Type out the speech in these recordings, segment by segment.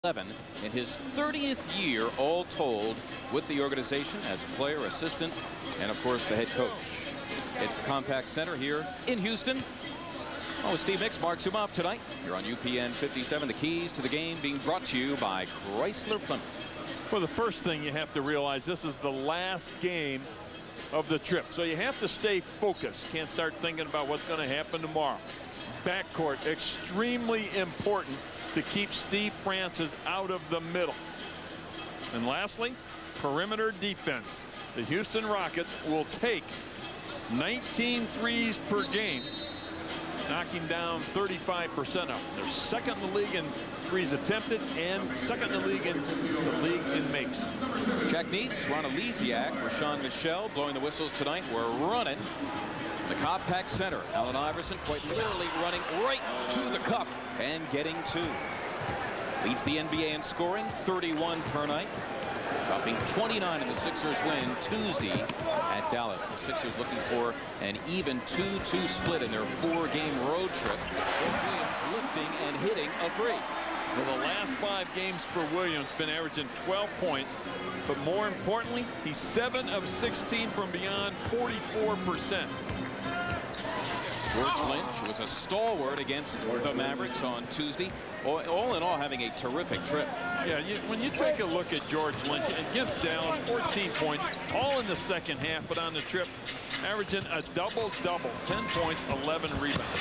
11 in his 30th year all told with the organization as a player, assistant, and of course the head coach. It's the Compact Center here in Houston. Oh, Steve Mix marks him off tonight. You're on UPN 57. The keys to the game being brought to you by Chrysler Plymouth. Well, the first thing you have to realize, this is the last game of the trip. So you have to stay focused. Can't start thinking about what's going to happen tomorrow. Backcourt, extremely important to keep Steve Francis out of the middle. And lastly, perimeter defense. The Houston Rockets will take 19 threes per game, knocking down 35% of them. They're second in the league in threes attempted and second in the league in makes. Jack Neese, Ron Elysiak, Rashawn Michelle blowing the whistles tonight. We're running the Compact Center. Allen Iverson quite literally running right to the cup and getting two. Leads the NBA in scoring, 31 per night. Dropping 29 in the Sixers win Tuesday at Dallas. The Sixers looking for an even 2-2 split in their 4-game road trip. Williams lifting and hitting a three. Well, the last 5 games for Williams been averaging 12 points, but more importantly, he's 7 of 16 from beyond, 44%. George Lynch was a stalwart against the Mavericks on Tuesday. All in all, having a terrific trip. Yeah, when you take a look at George Lynch against Dallas, 14 points, all in the second half, but on the trip, averaging a double-double, 10 points, 11 rebounds.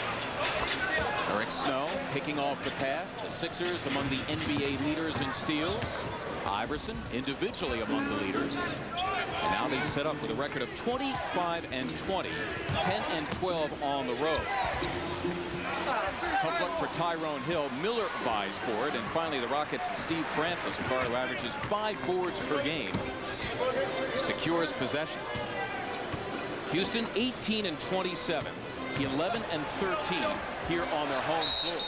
Eric Snow picking off the pass. The Sixers among the NBA leaders in steals. Iverson individually among the leaders. And now they set up with a record of 25 and 20, 10 and 12 on the road. Tough luck for Tyrone Hill. Miller vies for it. And finally, the Rockets and Steve Francis, a player who averages 5 boards per game, secures possession. Houston 18 and 27, 11 and 13 here on their home floor.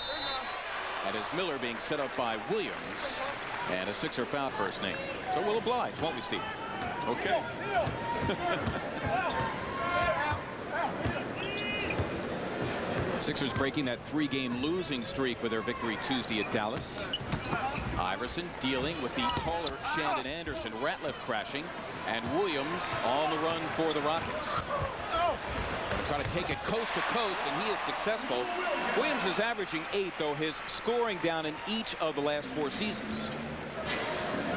That is Miller being set up by Williams, and a Sixer foul first name. So we'll oblige, won't we, Steve? Okay. Sixers breaking that 3-game losing streak with their victory Tuesday at Dallas. Iverson dealing with the taller Shandon Anderson. Ratliff crashing, and Williams on the run for the Rockets. Going to try to take it coast to coast, and he is successful. Williams is averaging 8, though his scoring down in each of the last 4 seasons.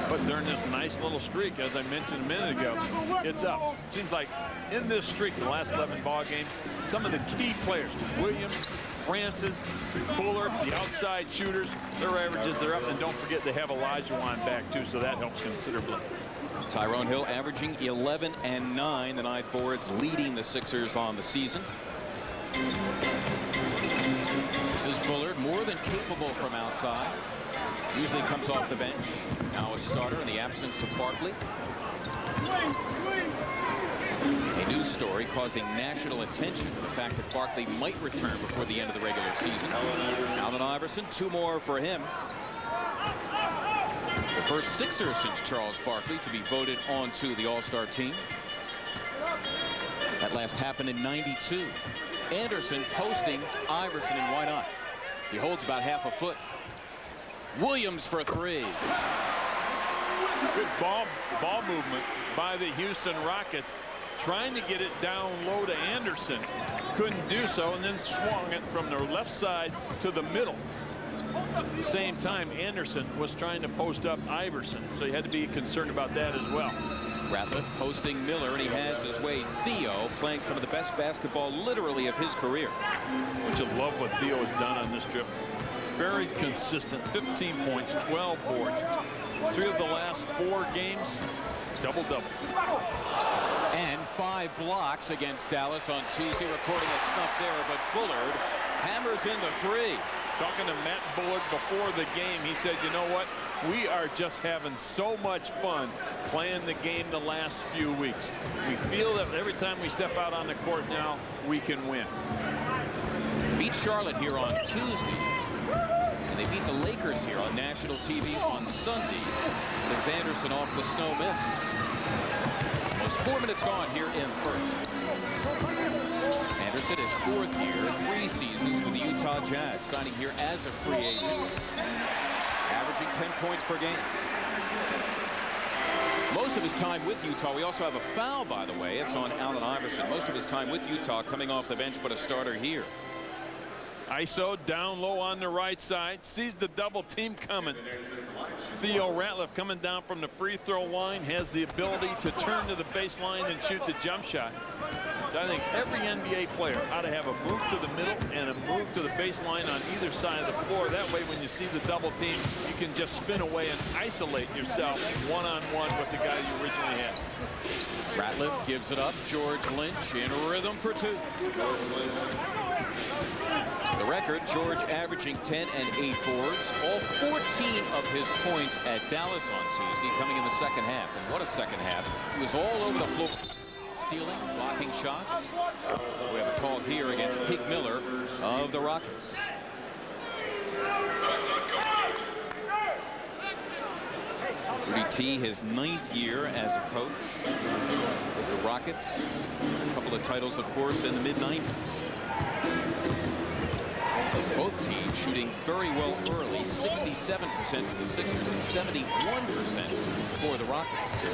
But during this nice little streak, as I mentioned a minute ago, it's up. Seems like in this streak, the last 11 ball games, some of the key players, Williams, Francis, Bullard, the outside shooters, their averages are up. And don't forget they have Olajuwon back too, so that helps considerably. Tyrone Hill averaging 11 and 9, the night boards, leading the Sixers on the season. This is Bullard, more than capable from outside. Usually comes off the bench. Now a starter in the absence of Barkley. A news story causing national attention to the fact that Barkley might return before the end of the regular season. Allen Iverson, 2 more for him. The first Sixer since Charles Barkley to be voted onto the All-Star team. That last happened in '92. Anderson posting Iverson, and why not? He holds about half a foot. Williams for 3. Good ball movement by the Houston Rockets, trying to get it down low to Anderson. Couldn't do so, and then swung it from the left side to the middle. At the same time, Anderson was trying to post up Iverson, so you had to be concerned about that as well. Ratliff posting Miller, and he has his way Theo playing some of the best basketball literally of his career. Don't you love what Theo has done on this trip? Very consistent, 15 points, 12 boards. 3 of the last 4 games, double-doubles. And 5 blocks against Dallas on Tuesday, recording a snuff there, but Bullard hammers in the 3. Talking to Matt Bullard before the game, he said, you know what? We are just having so much fun playing the game the last few weeks. We feel that every time we step out on the court now, we can win. Beat Charlotte here on Tuesday. And they beat the Lakers here on national TV on Sunday. As Anderson off the snow miss. Almost 4 minutes gone here in the first. Anderson, his 4th year, 3 seasons with the Utah Jazz, signing here as a free agent. averaging 10 points per game. Most of his time with Utah, we also have a foul, by the way. It's on Allen Iverson. Most of his time with Utah coming off the bench, but a starter here. ISO down low on the right side. Sees the double team coming. Theo Ratliff coming down from the free throw line has the ability to turn to the baseline and shoot the jump shot. I think every NBA player ought to have a move to the middle and a move to the baseline on either side of the floor. That way, when you see the double team, you can just spin away and isolate yourself one-on-one with the guy you originally had. Ratliff gives it up. George Lynch in rhythm for two. The record, George averaging 10 and 8 boards. All 14 of his points at Dallas on Tuesday coming in the second half. And what a second half. He was all over the floor. Stealing, blocking shots. We have a call here against Pig Miller of the Rockets. Rudy T, his 9th year as a coach with the Rockets. A couple of titles, of course, in the mid-90s. Both teams shooting very well early, 67% for the Sixers and 71% for the Rockets.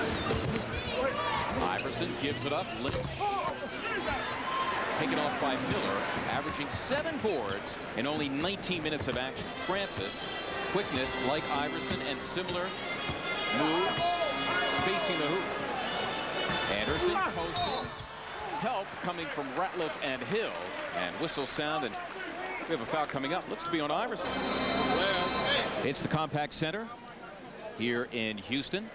Iverson gives it up. Lynch taken off by Miller, averaging 7 boards in only 19 minutes of action. Francis, quickness like Iverson and similar moves facing the hoop. Anderson posted. Help coming from Ratliff and Hill. And whistle sound, and we have a foul coming up. Looks to be on Iverson. It's the Compact Center here in Houston.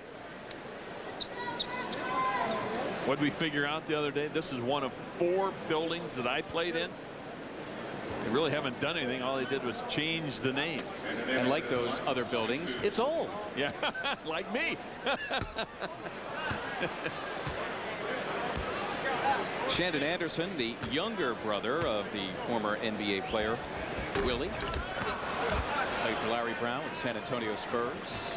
What did we figure out the other day? This is one of 4 buildings that I played in. They really haven't done anything. All they did was change the name. And like those other buildings, it's old. Yeah, like me. Shandon Anderson, the younger brother of the former NBA player Willie, played for Larry Brown with San Antonio Spurs.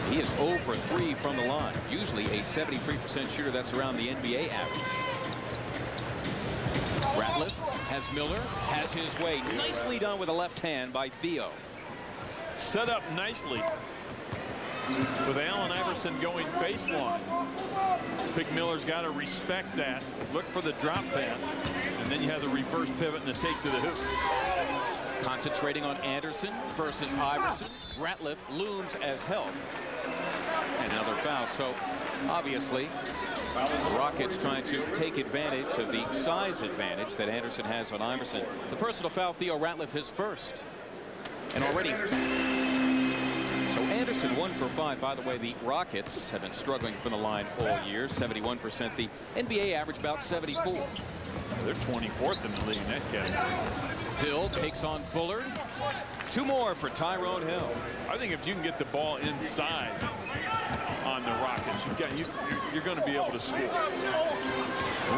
He is 0 for 3 from the line. Usually a 73% shooter. That's around the NBA average. Ratliff has Miller, has his way. Nicely done with a left hand by Theo. Set up nicely with Allen Iverson going baseline. Pig Miller's got to respect that. Look for the drop pass. And then you have the reverse pivot and the take to the hoop. Concentrating on Anderson versus Iverson. Ratliff looms as help. And another foul. So obviously the Rockets trying to take advantage of the size advantage that Anderson has on Iverson. The personal foul, Theo Ratliff, his first. And already. So Anderson 1 for 5. By the way, the Rockets have been struggling from the line all year. 71%. The NBA average about 74. They're 24th in the league in that category. Hill takes on Bullard. 2 more for Tyrone Hill. I think if you can get the ball inside on the Rockets, you're going to be able to score.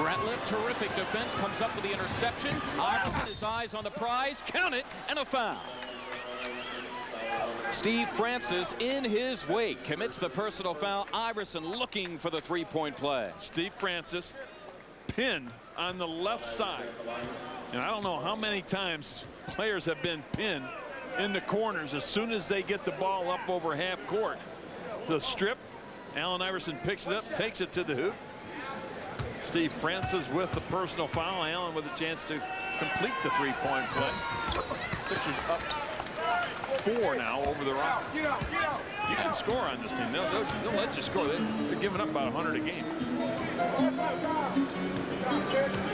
Ratliff, terrific defense, comes up with the interception. Iverson, his eyes on the prize, count it, and a foul. Steve Francis in his wake commits the personal foul. Iverson looking for the 3-point play. Steve Francis pinned on the left side. And I don't know how many times players have been pinned in the corners as soon as they get the ball up over half court. The strip, Allen Iverson picks it up, takes it to the hoop. Steve Francis with the personal foul. Allen with a chance to complete the 3-point play. Sixers up 4 now over the Rockets. You can score on this team. They'll let you score. They're giving up about 100 a game.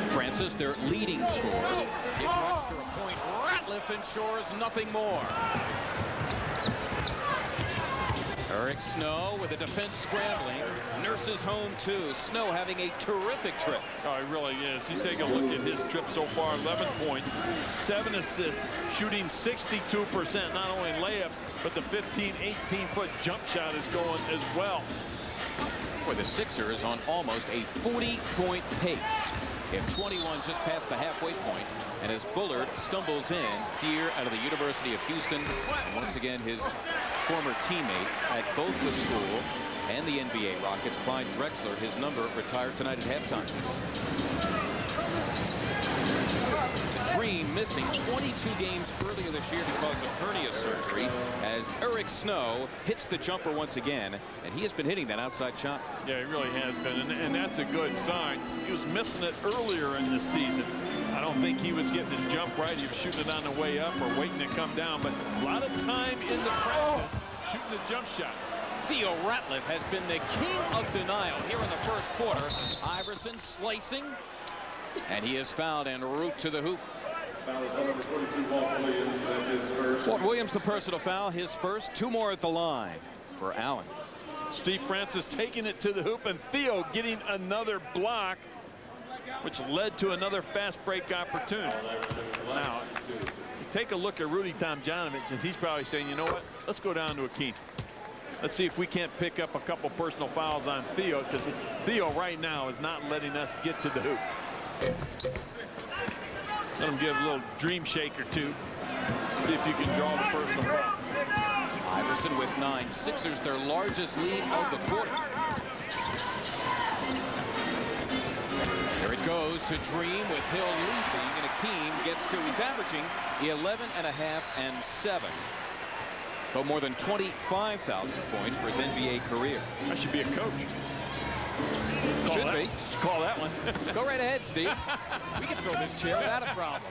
Francis, their leading scorer. It runs to a point. Ratliff ensures nothing more. Eric Snow with the defense scrambling. Nurses home too. Snow having a terrific trip. Oh, he really is. You take a look at his trip so far, 11 points, 7 assists, shooting 62%, not only layups, but the 15, 18-foot jump shot is going as well. Boy, the Sixers on almost a 40-point pace. They have 21 just past the halfway point. And as Bullard stumbles in here out of the University of Houston, and once again his former teammate at both the school and the NBA Rockets, Clyde Drexler, his number, retired tonight at halftime. The dream team missing 22 games earlier this year because of hernia surgery, as Eric Snow hits the jumper once again, and he has been hitting that outside shot. Yeah, he really has been, and that's a good sign. He was missing it earlier in the season. I don't think he was getting his jump right. He was shooting it on the way up or waiting to come down, but a lot of time in the practice shooting the jump shot. Theo Ratliff has been the king of denial here in the first quarter. Iverson slicing, and he is fouled en route to the hoop. Foul is on number 42, Walt Williams. That's his first. Walt Williams, the personal foul, his first. 2 more at the line for Allen. Steve Francis taking it to the hoop, and Theo getting another block, which led to another fast break opportunity. Now, take a look at Rudy Tomjanovich, and he's probably saying, you know what, let's go down to Akeem. Let's see if we can't pick up a couple personal fouls on Theo, because Theo right now is not letting us get to the hoop. Let him give a little dream shake or two. See if you can draw the personal foul. Iverson with 9. Sixers their largest lead of the quarter. There it goes to Dream with Hill leaping, and Akeem gets 2. He's averaging 11.5 and 7. But more than 25,000 points for his NBA career. I should be a coach. Should be. Call that one. Go right ahead, Steve. We can fill this chair without a problem.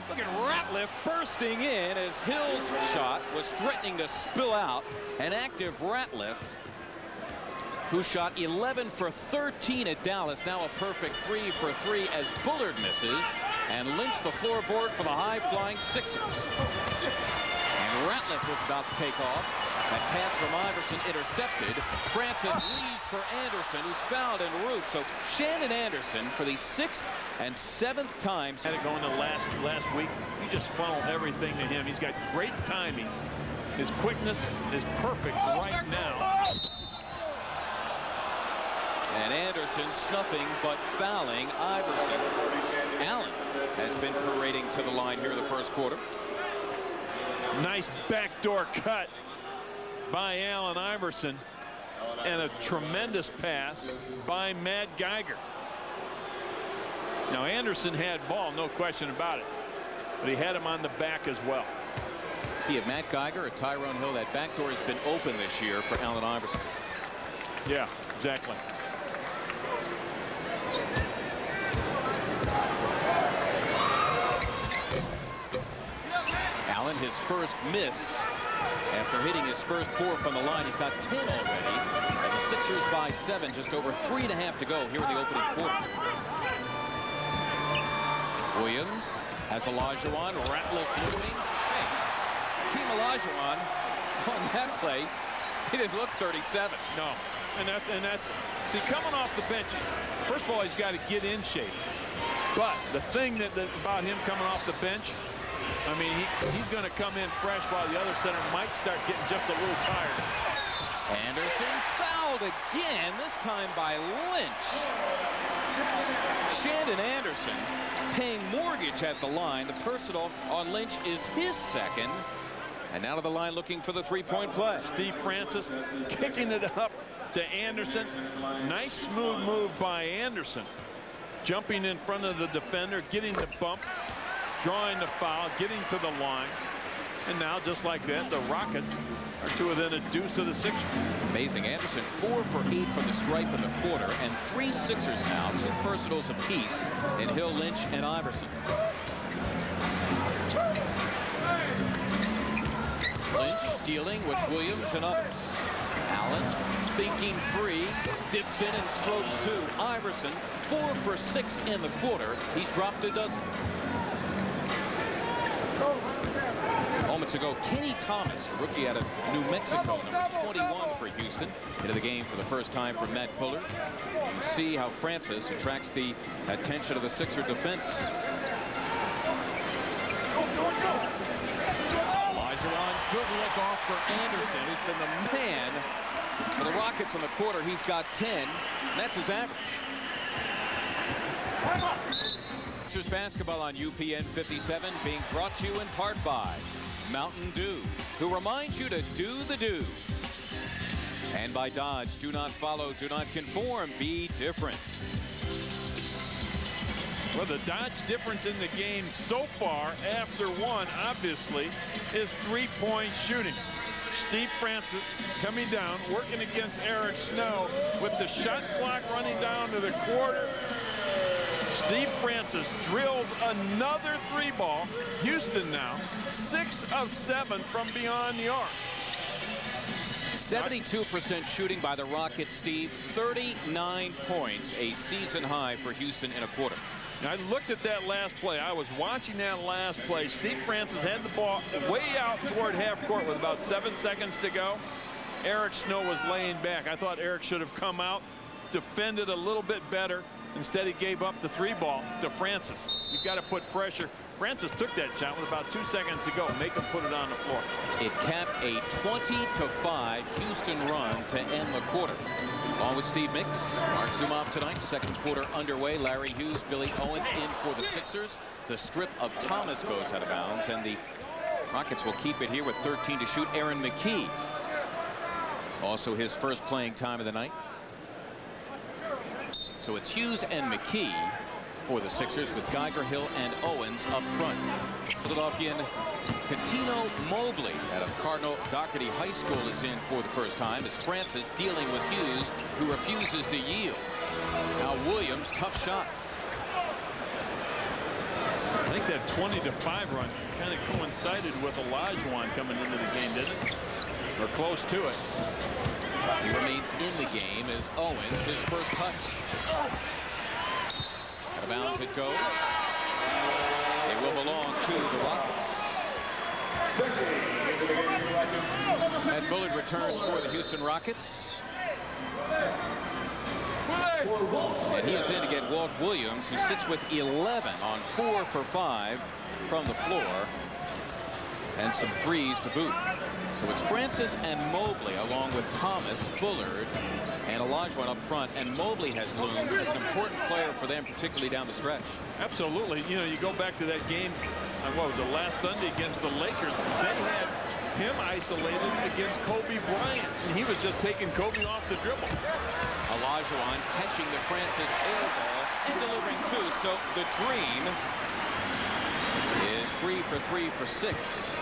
Look at Ratliff bursting in as Hill's shot was threatening to spill out. An active Ratliff, who shot 11 for 13 at Dallas. Now a perfect 3 for 3 as Bullard misses. And Lynch the floorboard for the high-flying Sixers. And Ratliff was about to take off. That pass from Iverson intercepted. Francis leaves for Anderson, who's fouled en route. So Shandon Anderson for the 6th and 7th times. Had it going the last week. You just funnel everything to him. He's got great timing. His quickness is perfect right now. And Anderson snuffing but fouling Iverson. Allen has been parading to the line here in the first quarter. Nice backdoor cut by Allen Iverson, and a tremendous pass by Matt Geiger. Now Anderson had ball, no question about it, but he had him on the back as well. He had Matt Geiger or Tyrone Hill. That back door has been open this year for Allen Iverson. Yeah, exactly. Allen, his first miss after hitting his first 4 from the line. He's got 10 already, and the Sixers by 7, just over 3.5 to go here in the opening quarter. Williams has Olajuwon. Ratliff looming. Hey, Hakeem Olajuwon on that play, he didn't look 37. No, and that's see, coming off the bench. First of all, he's got to get in shape. But the thing that about him coming off the bench, I mean, he's going to come in fresh while the other center might start getting just a little tired. Anderson fouled again, this time by Lynch. Shandon Anderson paying mortgage at the line. The personal on Lynch is his 2nd. And now to the line looking for the 3-point play. Steve Francis kicking it up to Anderson. Nice smooth move by Anderson. Jumping in front of the defender, getting the bump, drawing the foul, getting to the line. And now, just like that, the Rockets are to within a deuce of the Sixers. Amazing. Anderson 4 for 8 from the stripe in the quarter, and 3 Sixers now, 2 personals apiece in Hill, Lynch, and Iverson. Lynch dealing with Williams and others. Allen thinking free, dips in and strokes 2. Iverson 4 for 6 in the quarter. He's dropped a dozen. Moments ago, Kenny Thomas, a rookie out of New Mexico, number 21 for Houston, into the game for the first time for Matt Bullard. You see how Francis attracts the attention of the Sixer defense. Olajuwon, good look off for Anderson, who's been the man for the Rockets in the quarter. He's got 10, and that's his average. Sixers basketball on UPN 57 being brought to you in part by Mountain Dew, who reminds you to do the do. And by Dodge, do not follow, do not conform, be different. Well, the Dodge difference in the game so far, after one, obviously, is three-point shooting. Steve Francis coming down, working against Eric Snow with the shot clock running down to the quarter. Steve Francis drills another three ball. Houston now 6 of 7 from beyond the arc. 72% shooting by the Rockets, Steve. 39 points, a season high for Houston in a quarter. Now, I looked at that last play. I was watching that last play. Steve Francis had the ball way out toward half court with about 7 seconds to go. Eric Snow was laying back. I thought Eric should have come out, defended a little bit better. Instead, he gave up the three ball to Francis. You've got to put pressure. Francis took that shot with about 2 seconds to go. Make him put it on the floor. It capped a 20-5 Houston run to end the quarter. Along with Steve Mix, Mark Zumoff tonight. Second quarter underway. Larry Hughes, Billy Owens in for the Sixers. The strip of Thomas goes out of bounds, and the Rockets will keep it here with 13 to shoot. Aaron McKee, also his first playing time of the night. So it's Hughes and McKee for the Sixers, with Geiger, Hill, and Owens up front. Philadelphian Catino Mobley out of Cardinal Doherty High School is in for the first time, as Francis dealing with Hughes, who refuses to yield. Now Williams, tough shot. I think that 20-5 run kind of coincided with Olajuwon coming into the game, didn't it? Or close to it. He remains in the game as Owens, his first touch. Out of bounds it goes. It will belong to the Rockets. Matt Bullard returns for the Houston Rockets. And he is in to get Walt Williams, who sits with 11 on 4 for 5 from the floor. And some threes to boot. So it's Francis and Mobley, along with Thomas, Bullard, and Olajuwon up front. And Mobley has loomed as an important player for them, particularly down the stretch. Absolutely. You know, you go back to that game, what was it, last Sunday against the Lakers. They had him isolated against Kobe Bryant, and he was just taking Kobe off the dribble. Olajuwon catching the Francis air ball and delivering two. So the dream is 3 for 3 for 6.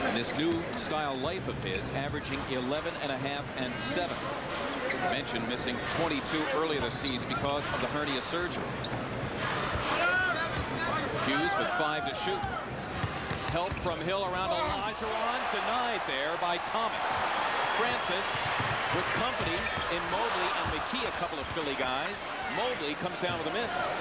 And this new style life of his, averaging 11.5 and 7. I mentioned missing 22 earlier this season because of the hernia surgery. Hughes with 5 to shoot. Help from Hill around Olajuwon, denied there by Thomas. Francis with company in Mobley and McKee, a couple of Philly guys. Mobley comes down with a miss.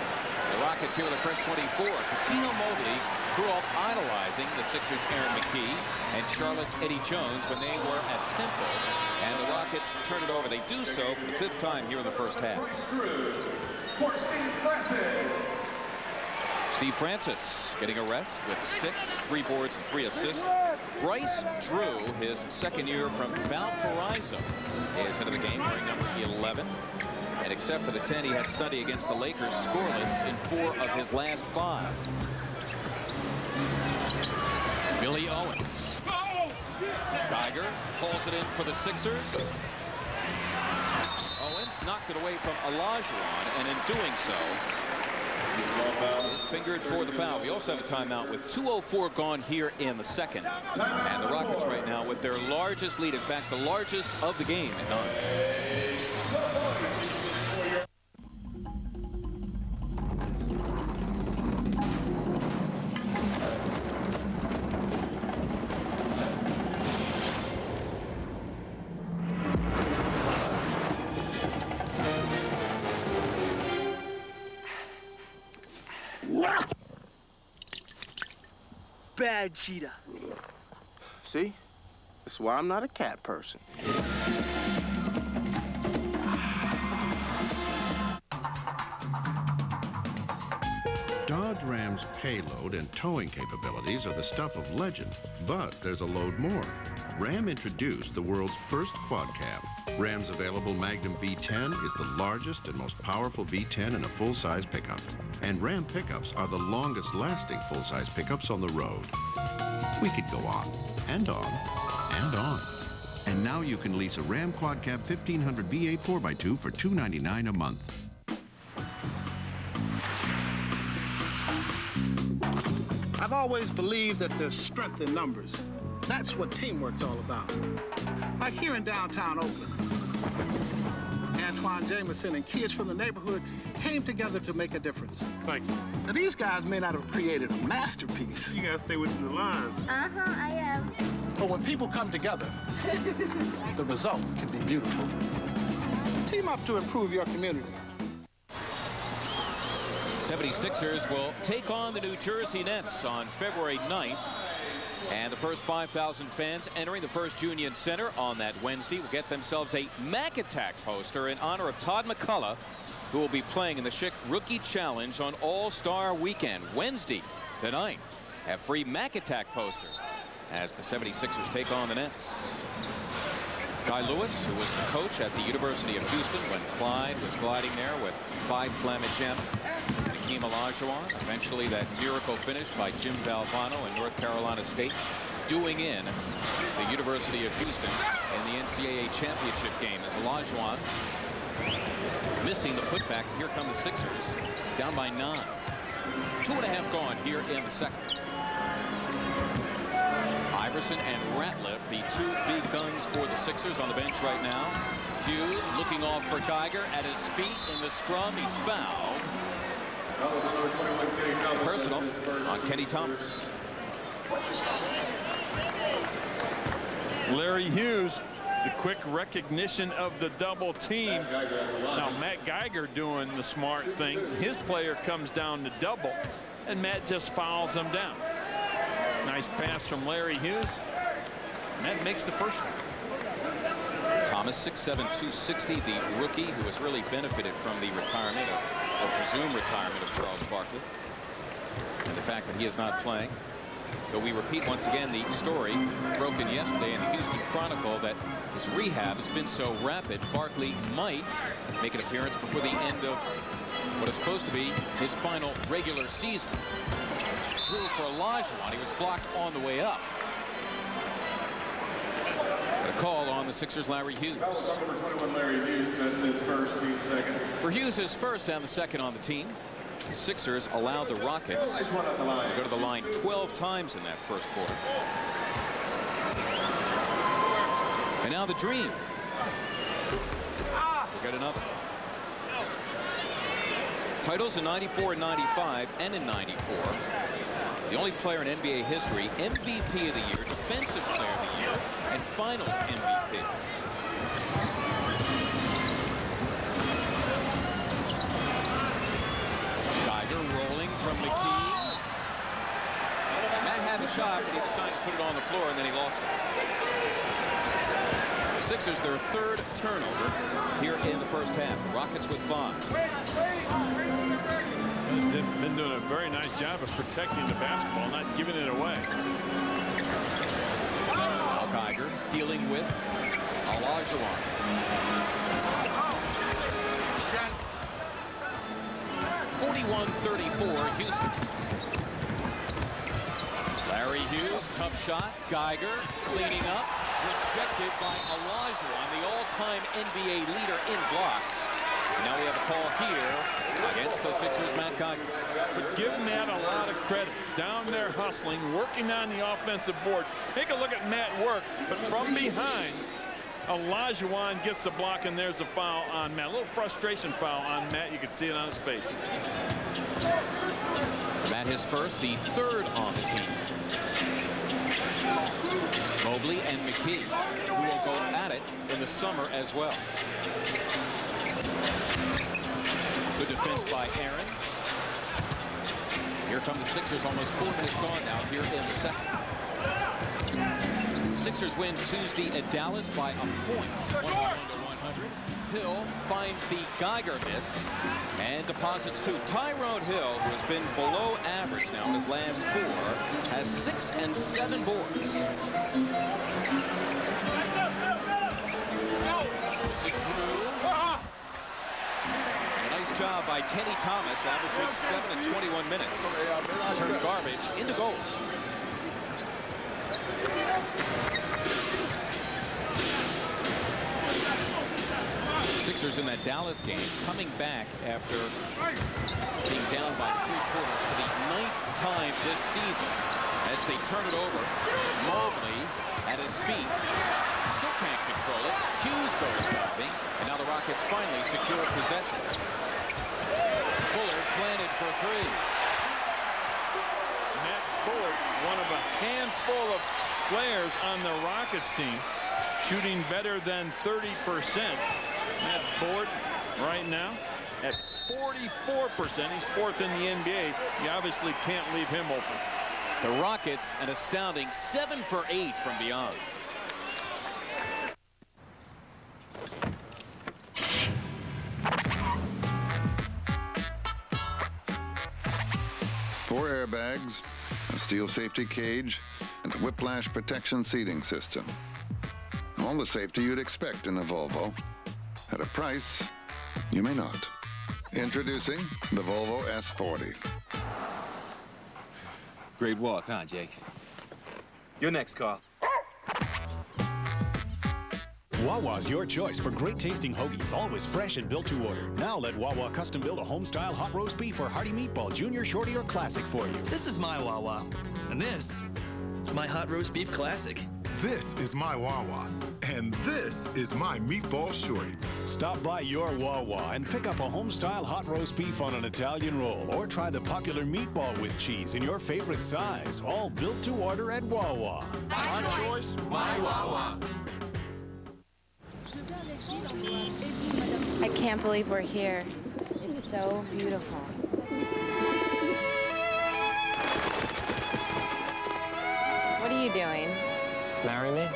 The Rockets here with a fresh 24. Catino Mobley grew up idolizing the Sixers' Aaron McKee and Charlotte's Eddie Jones when they were at Temple. And the Rockets turn it over. They do so for the 5th time here in the first half. For Steve Francis. Steve Francis getting a rest with 6, 3 boards and 3 assists. Bryce Drew, his second year from Valparaiso, is into the game wearing number 11. And except for the 10 he had Sunday against the Lakers, scoreless in 4 of his last 5. Billy Owens. Geiger hauls it in for the Sixers. Owens knocked it away from Olajuwon, and in doing so, is fingered for the foul. We also have a timeout with 2:04 gone here in the second. And the Rockets right now with their largest lead, in fact, the largest of the game at 9. Bad cheetah. See? That's why I'm not a cat person. Dodge Ram's payload and towing capabilities are the stuff of legend, but there's a load more. Ram introduced the world's first quad cab. Ram's available Magnum V10 is the largest and most powerful V10 in a full-size pickup. And Ram pickups are the longest-lasting full-size pickups on the road. We could go on, and on, and on. And now you can lease a Ram Quad Cab 1500 V8 4x2 for $299 a month. I've always believed that there's strength in numbers. That's what teamwork's all about. Like here in downtown Oakland, Antoine Jameson and kids from the neighborhood came together to make a difference. Thank you. Now, these guys may not have created a masterpiece. You gotta stay within the lines. I am. But when people come together, the result can be beautiful. Team up to improve your community. 76ers will take on the New Jersey Nets on February 9th. And the first 5,000 fans entering the First Union Center on that Wednesday will get themselves a Mac Attack poster in honor of Todd McCullough, who will be playing in the Schick Rookie Challenge on All-Star Weekend. Wednesday tonight, a free Mac Attack poster as the 76ers take on the Nets. Guy Lewis, who was the coach at the University of Houston when Clyde was gliding there with Phi Slamma Jam. Hakeem Olajuwon, eventually that miracle finish by Jim Valvano in North Carolina State, doing in the University of Houston in the NCAA championship game as Olajuwon missing the putback. Here come the Sixers, down by 9. 2.5 gone here in the second. Iverson and Ratliff, the two big guns for the Sixers on the bench right now. Hughes looking off for Geiger at his feet in the scrum. He's fouled. Personal on Kenny Thomas. Larry Hughes, the quick recognition of the double team. Now Matt Geiger doing the smart thing. His player comes down to double, and Matt just fouls him down. Nice pass from Larry Hughes. And that makes the first one. Thomas, 6'7", 260, the rookie who has really benefited from the retirement or presumed retirement of Charles Barkley. And the fact that he is not playing. But we repeat once again the story broken yesterday in the Houston Chronicle that his rehab has been so rapid, Barkley might make an appearance before the end of what is supposed to be his final regular season. Drew for Olajuwon. He was blocked on the way up. But a call on the Sixers' Larry Hughes. Number 21, Larry Hughes. That's his first, team second. For Hughes, his first and the second on the team. The Sixers allowed the Rockets to go to the line 12 times in that first quarter. And now the Dream. We got another. Titles in 94 and 95 and in 94. The only player in NBA history, MVP of the year, Defensive Player of the Year, and Finals MVP. Geiger rolling from McKee. Matt had the shot, but he decided to put it on the floor, and then he lost it. The Sixers, their third turnover here in the first half. The Rockets with 5. They've been doing a very nice job of protecting the basketball, not giving it away. Now Geiger dealing with Olajuwon. 41-34 Houston. Larry Hughes, tough shot. Geiger cleaning up. Rejected by Olajuwon, the all-time NBA leader in blocks. And now we have a call here against the Sixers' Matt Geiger. But give Matt a lot of credit. Down there hustling, working on the offensive board. Take a look at Matt work, but from behind, Olajuwon gets the block, and there's a foul on Matt. A little frustration foul on Matt. You can see it on his face. Matt his first, the third on the team. Mobley and McKee, who will go at it in the summer as well. Good defense by Aaron. Here come the Sixers, almost 4 minutes gone now here in the second. Sixers win Tuesday at Dallas by a point, 101-100. Hill finds the Geiger miss and deposits two. Tyrone Hill, who has been below average now in his last 4, has 6 and 7 boards. This is Drew. And a nice job by Kenny Thomas, averaging 7 and 21 minutes. Turned garbage into goal. Sixers in that Dallas game coming back after being down by 3 quarters for the 9th time this season as they turn it over. Mobley at his feet. Still can't control it. Hughes goes diving, and now the Rockets finally secure possession. Bullard planted for 3. Matt Bullard, one of a handful of players on the Rockets team, shooting better than 30%. Matt Bullard right now at 44%. He's 4th in the NBA. You obviously can't leave him open. The Rockets an astounding 7 for 8 from beyond. Four airbags, a steel safety cage, and a whiplash protection seating system. All the safety you'd expect in a Volvo. At a price you may not. Introducing the Volvo S40. Great walk, huh, Jake? Your next, Carl. Wawa's your choice for great tasting hoagies, always fresh and built to order. Now let Wawa custom build a home style hot roast beef or hearty meatball, junior, shorty, or classic for you. This is my Wawa, and this is my hot roast beef classic. This is my Wawa, and this is my meatball shorty. Stop by your Wawa and pick up a home-style hot roast beef on an Italian roll, or try the popular meatball with cheese in your favorite size, all built to order at Wawa. My choice, my Wawa. I can't believe we're here. It's so beautiful. What are you doing? Marry me?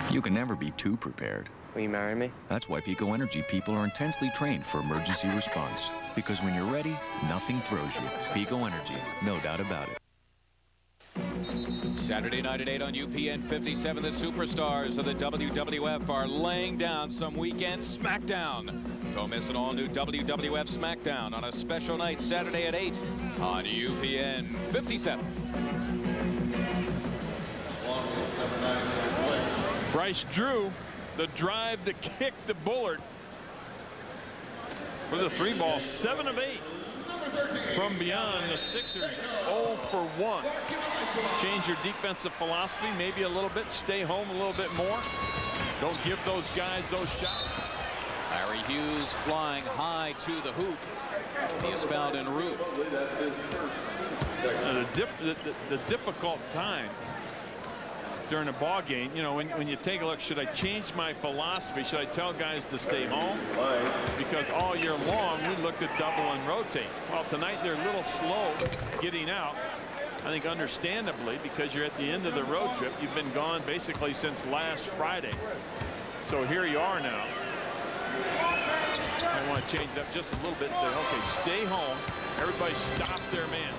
You can never be too prepared. Will you marry me? That's why Pico Energy people are intensely trained for emergency response. Because when you're ready, nothing throws you. Pico Energy, no doubt about it. Saturday night at 8 on UPN 57, the superstars of the WWF are laying down some weekend SmackDown. Don't miss an all-new WWF SmackDown on a special night Saturday at 8 on UPN 57. Bryce Drew, the drive to kick the Bullard for the 3 ball, 7 of 8 from beyond. The Sixers 0 for 1. Change your defensive philosophy maybe a little bit, stay home a little bit more. Don't give those guys those shots. Larry Hughes flying high to the hoop. He is fouled en route. The difficult time during a ball game, you know, when you take a look, should I change my philosophy? Should I tell guys to stay home? Because all year long we looked at double and rotate. Well, tonight they're a little slow getting out. I think understandably, because you're at the end of the road trip. You've been gone basically since last Friday. So here you are now. I want to change it up just a little bit and say, okay, stay home. Everybody stop their man.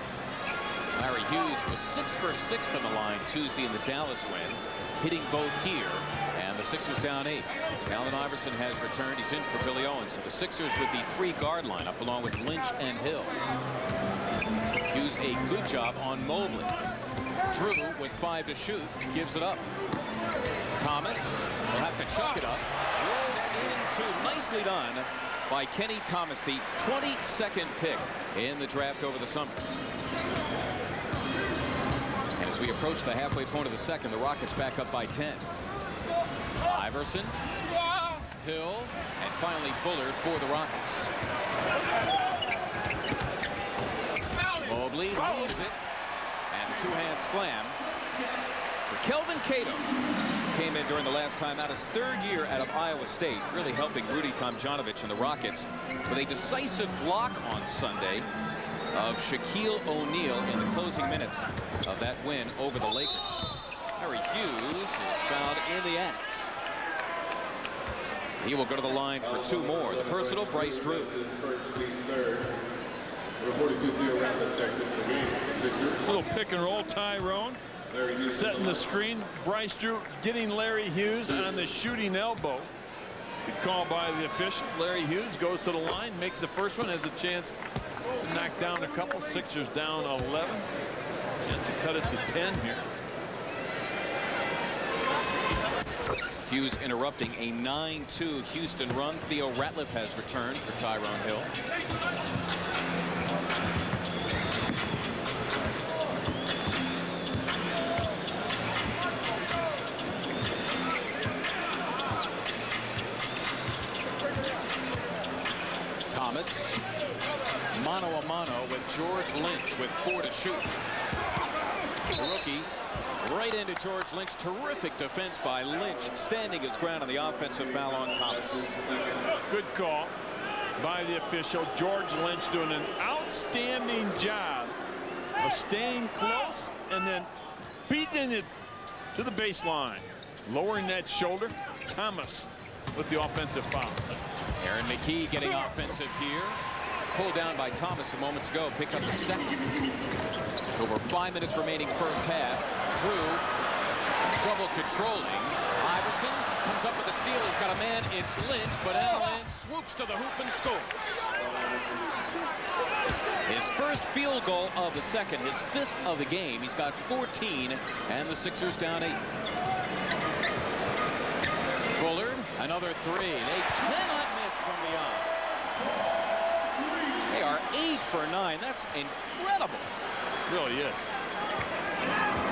Larry Hughes was 6 for 6 from the line Tuesday in the Dallas win, hitting both here, and the Sixers down 8. Allen Iverson has returned. He's in for Billy Owens. So the Sixers with the 3-guard lineup along with Lynch and Hill. Hughes a good job on Mobley. Drew with 5 to shoot gives it up. Thomas will have to chuck it up. Rolls into, nicely done by Kenny Thomas, the 22nd pick in the draft over the summer. And as we approach the halfway point of the second, the Rockets back up by 10. Iverson, Hill, and finally Bullard for the Rockets. Mobley leaves it, and a 2-hand slam for Kelvin Cato. Came in during the last time out, his 3rd year out of Iowa State, really helping Rudy Tomjanovich and the Rockets with a decisive block on Sunday of Shaquille O'Neal in the closing minutes of that win over the Lakers. Larry Hughes is found in the act. He will go to the line for 2 more. The personal, Bryce Drew. Little pick and roll, Tyrone. Setting the screen. Bryce Drew getting Larry Hughes on the shooting elbow. Good call by the official. Larry Hughes goes to the line, makes the first one, has a chance to knock down a couple. Sixers down 11. Chance to cut it to 10 here. Hughes interrupting a 9-2 Houston run. Theo Ratliff has returned for Tyrone Hill. Thomas mano a mano with George Lynch with 4 to shoot. The rookie right into George Lynch. Terrific defense by Lynch, standing his ground on the offensive foul on Thomas. Good call by the official. George Lynch doing an outstanding job of staying close and then beating it to the baseline, lowering that shoulder. Thomas with the offensive foul. Aaron McKee getting offensive here. Pulled down by Thomas moments ago. Picked up the second. Just over 5 minutes remaining first half. Drew, trouble controlling. Iverson comes up with a steal. He's got a man. It's Lynch, but Allen swoops to the hoop and scores. His first field goal of the second, his 5th of the game. He's got 14, and the Sixers down 8. Bullard, another 3. They cannot miss from beyond. They are 8 for 9. That's incredible. Really is.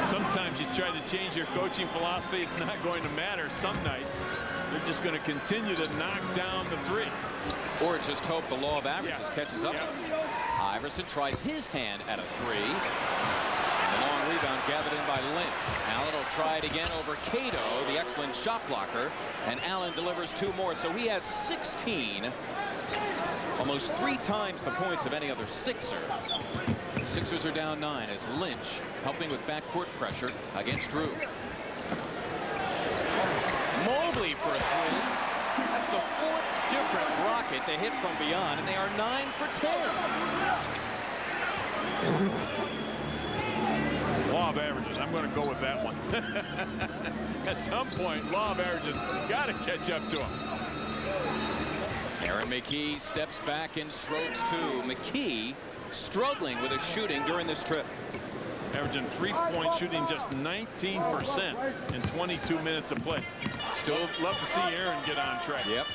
Sometimes you try to change your coaching philosophy. It's not going to matter. Some nights they're just going to continue to knock down the 3. Or just hope the law of averages catches up. Iverson tries his hand at a 3. The long rebound gathered in by Lynch. Allen will try it again over Cato, the excellent shot blocker. And Allen delivers 2 more. So he has 16. Almost 3 times the points of any other Sixer. Sixers are down 9 as Lynch helping with backcourt pressure against Drew. Mobley for a 3. That's the 4th different rocket they hit from beyond, and they are 9 for 10. Law of averages. I'm going to go with that one. At some point, law of averages got to catch up to him. Aaron McKee steps back and strokes 2. McKee struggling with his shooting during this trip. Averaging 3-point shooting, just 19% in 22 minutes of play. Still love to see Aaron get on track. Yep.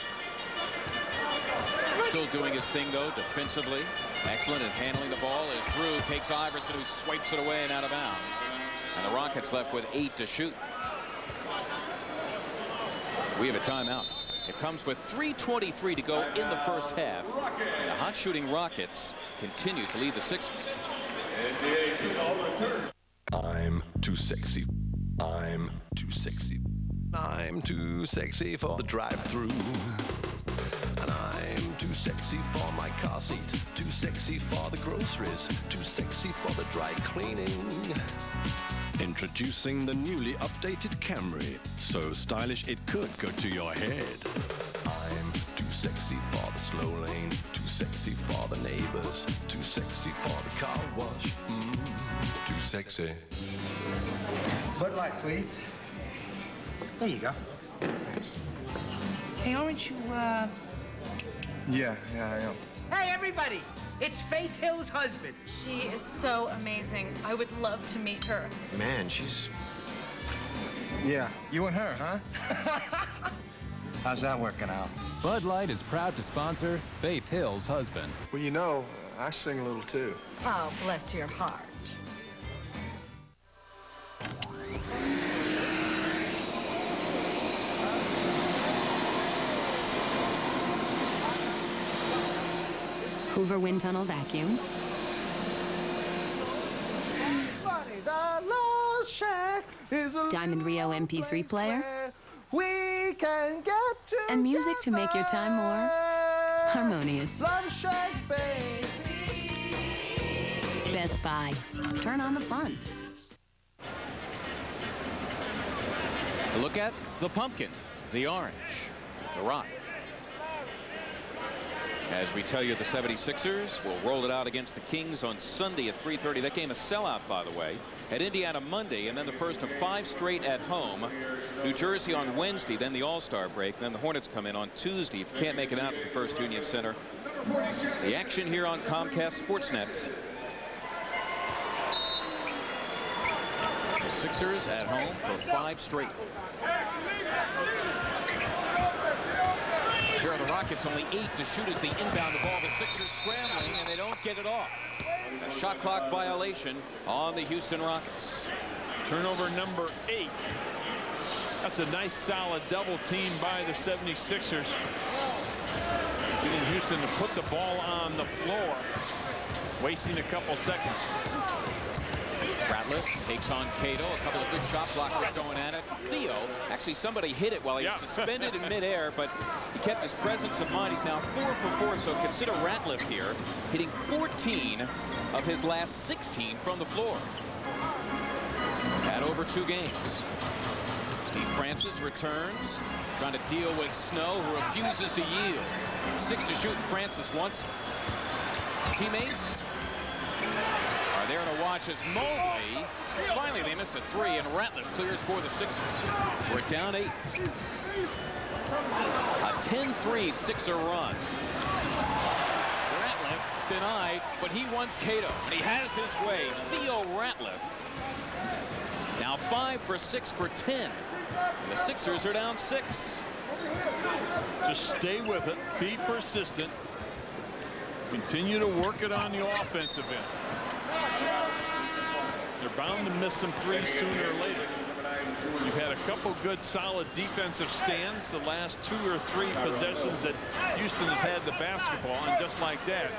Still doing his thing, though, defensively. Excellent at handling the ball as Drew takes Iverson, who swipes it away and out of bounds. And the Rockets left with 8 to shoot. We have a timeout. It comes with 3:23 to go in the first half. And the hot shooting Rockets continue to lead the Sixers. I'm too sexy. I'm too sexy. I'm too sexy for the drive-thru. And I'm too sexy for my car seat. Too sexy for the groceries. Too sexy for the dry cleaning. Introducing the newly updated Camry. So stylish it could go to your head. I'm too sexy for the slow lane. Too sexy for the neighbors. Too sexy for the car wash. Too sexy. Bud Light, please. There you go. Thanks. Hey, aren't you, Yeah, I am. Hey, everybody! It's Faith Hill's husband. She is so amazing. I would love to meet her. Man, she's... Yeah, you and her, huh? How's that working out? Bud Light is proud to sponsor Faith Hill's husband. Well, you know, I sing a little too. Oh, bless your heart. Hoover Wind Tunnel Vacuum. Diamond Rio MP3 player. We can get to and music to make your time more harmonious. Best Buy. Turn on the fun. Look at the pumpkin, the orange, the rock. As we tell you, the 76ers will roll it out against the Kings on Sunday at 3:30. That game a sellout, by the way, at Indiana Monday, and then the first of 5 straight at home. New Jersey on Wednesday, then the All-Star break. Then the Hornets come in on Tuesday. If you can't make it out to the First Union Center, the action here on Comcast Sportsnet. The Sixers at home for 5 straight. Rockets only 8 to shoot as they inbound the ball. The Sixers scrambling, and they don't get it off. A shot clock violation on the Houston Rockets. Turnover number 8. That's a nice solid double team by the 76ers. Getting Houston to put the ball on the floor. Wasting a couple seconds. Ratliff takes on Cato. A couple of good shot blockers going at it. Theo, actually somebody hit it while he was suspended in midair, but he kept his presence of mind. He's now 4 for 4, so consider Ratliff here hitting 14 of his last 16 from the floor. Had over 2 games. Steve Francis returns, trying to deal with Snow, who refuses to yield. 6 to shoot, and Francis wants teammates are there to watch as Mobley. Finally, they miss a 3, and Ratliff clears for the Sixers. We're down 8. A 10-3 Sixer run. Ratliff denied, but he wants Cato, and he has his way. Theo Ratliff now 5 for 6 for 10. And the Sixers are down 6. Just stay with it. Be persistent. Continue to work it on the offensive end. They're bound to miss some threes sooner or later. You've had a couple good solid defensive stands the last 2 or 3 possessions that Houston has had the basketball, and just like that,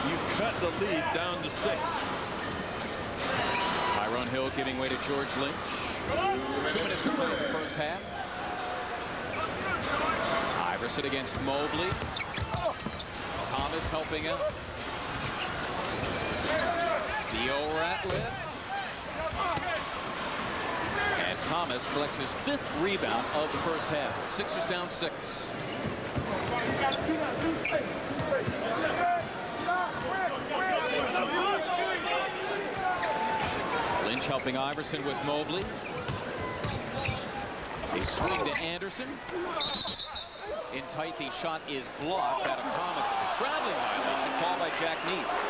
you've cut the lead down to 6. Tyrone Hill giving way to George Lynch. 2 minutes to play in the first half. Iverson against Mobley. Thomas helping out. Theo Ratliff. And Thomas collects his 5th rebound of the first half. Sixers down 6. Lynch helping Iverson with Mobley. They swing to Anderson. In tight, the shot is blocked out of Thomas. It's a traveling violation called by Jack Neese.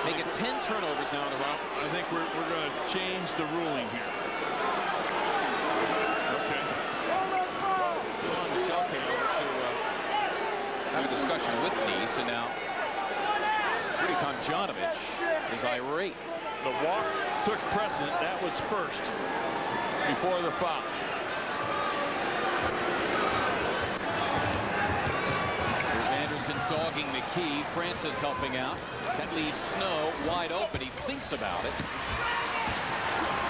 Make it 10 turnovers now in the Rockets. I think we're going to change the ruling here. Okay. Sean Michel came over to have a discussion with Neese, and now Rudy Tomjanovich is irate. The walk took precedent. That was first before the foul. Dogging McKee. Francis helping out. That leaves Snow wide open. He thinks about it.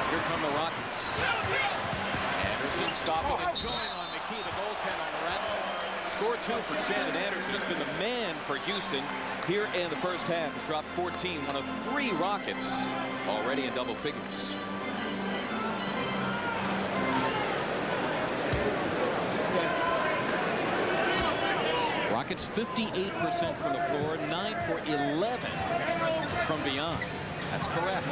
Here come the Rockets. Anderson stopping and going on McKee. The goaltender on the rat. Score 2 for Shandon Anderson. Has been the man for Houston here in the first half. Has dropped 14. One of 3 Rockets already in double figures. Rockets 58% from the floor, 9 for 11 from beyond. That's correct.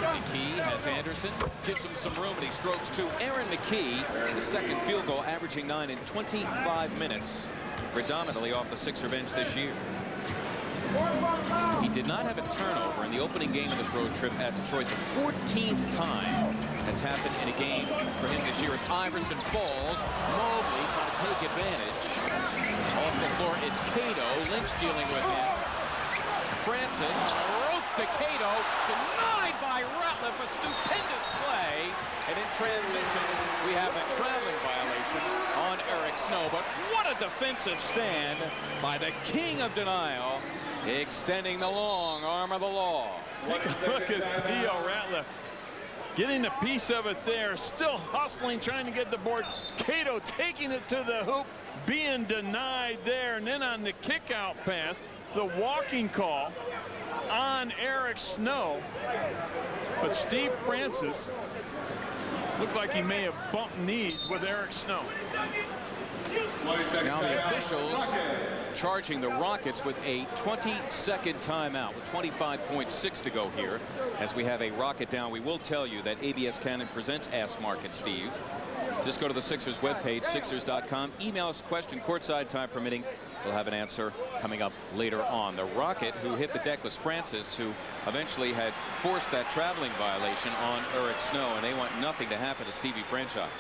McKee has Anderson, gives him some room, and he strokes 2. Aaron McKee, the second field goal, averaging 9 in 25 minutes, predominantly off the Sixer bench this year. He did not have a turnover in the opening game of this road trip at Detroit. The 14th time that's happened in a game for him this year as Iverson falls. Mobley trying to take advantage. Off the floor, it's Cato. Lynch dealing with him. Francis on a rope to Cato. Denied by Ratliff. A stupendous play. And in transition, we have a traveling violation on Eric Snow. But what a defensive stand by the king of denial, extending the long arm of the law. Take a look at Theo Ratliff. Getting a piece of it there. Still hustling, trying to get the board. Cato taking it to the hoop, being denied there. And then on the kick-out pass, the walking call on Eric Snow. But Steve Francis looked like he may have bumped knees with Eric Snow. Now the officials charging the Rockets with a 20-second timeout with 25.6 to go here as we have a Rocket down. We will tell you that ABS Cannon presents Ask Market Steve. Just go to the Sixers webpage, Sixers.com. Email us question, courtside time permitting, We'll have an answer coming up later on. The Rocket who hit the deck was Francis, who eventually had forced that traveling violation on Eric Snow, and they want nothing to happen to Stevie Franchise.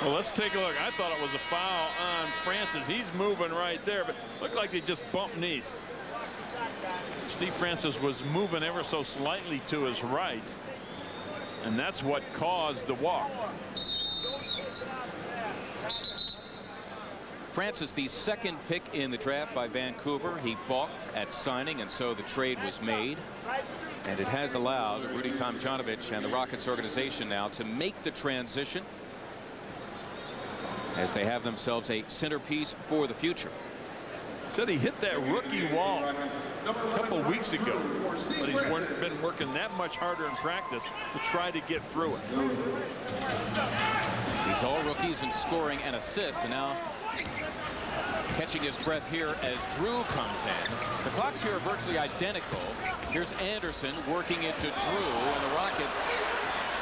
Well, let's take a look. I thought it was a foul on Francis. He's moving right there, but looked like they just bumped knees. Steve Francis was moving ever so slightly to his right, and that's what caused the walk. Francis, the second pick in the draft by Vancouver. He balked at signing, and so the trade was made. And it has allowed Rudy Tomjanovich and the Rockets organization now to make the transition as they have themselves a centerpiece for the future. Said he hit that rookie wall a couple weeks ago, but he's been working that much harder in practice to try to get through it. He's all rookies in scoring and assists, and now catching his breath here as Drew comes in. The clocks here are virtually identical. Here's Anderson working it to Drew, and the Rockets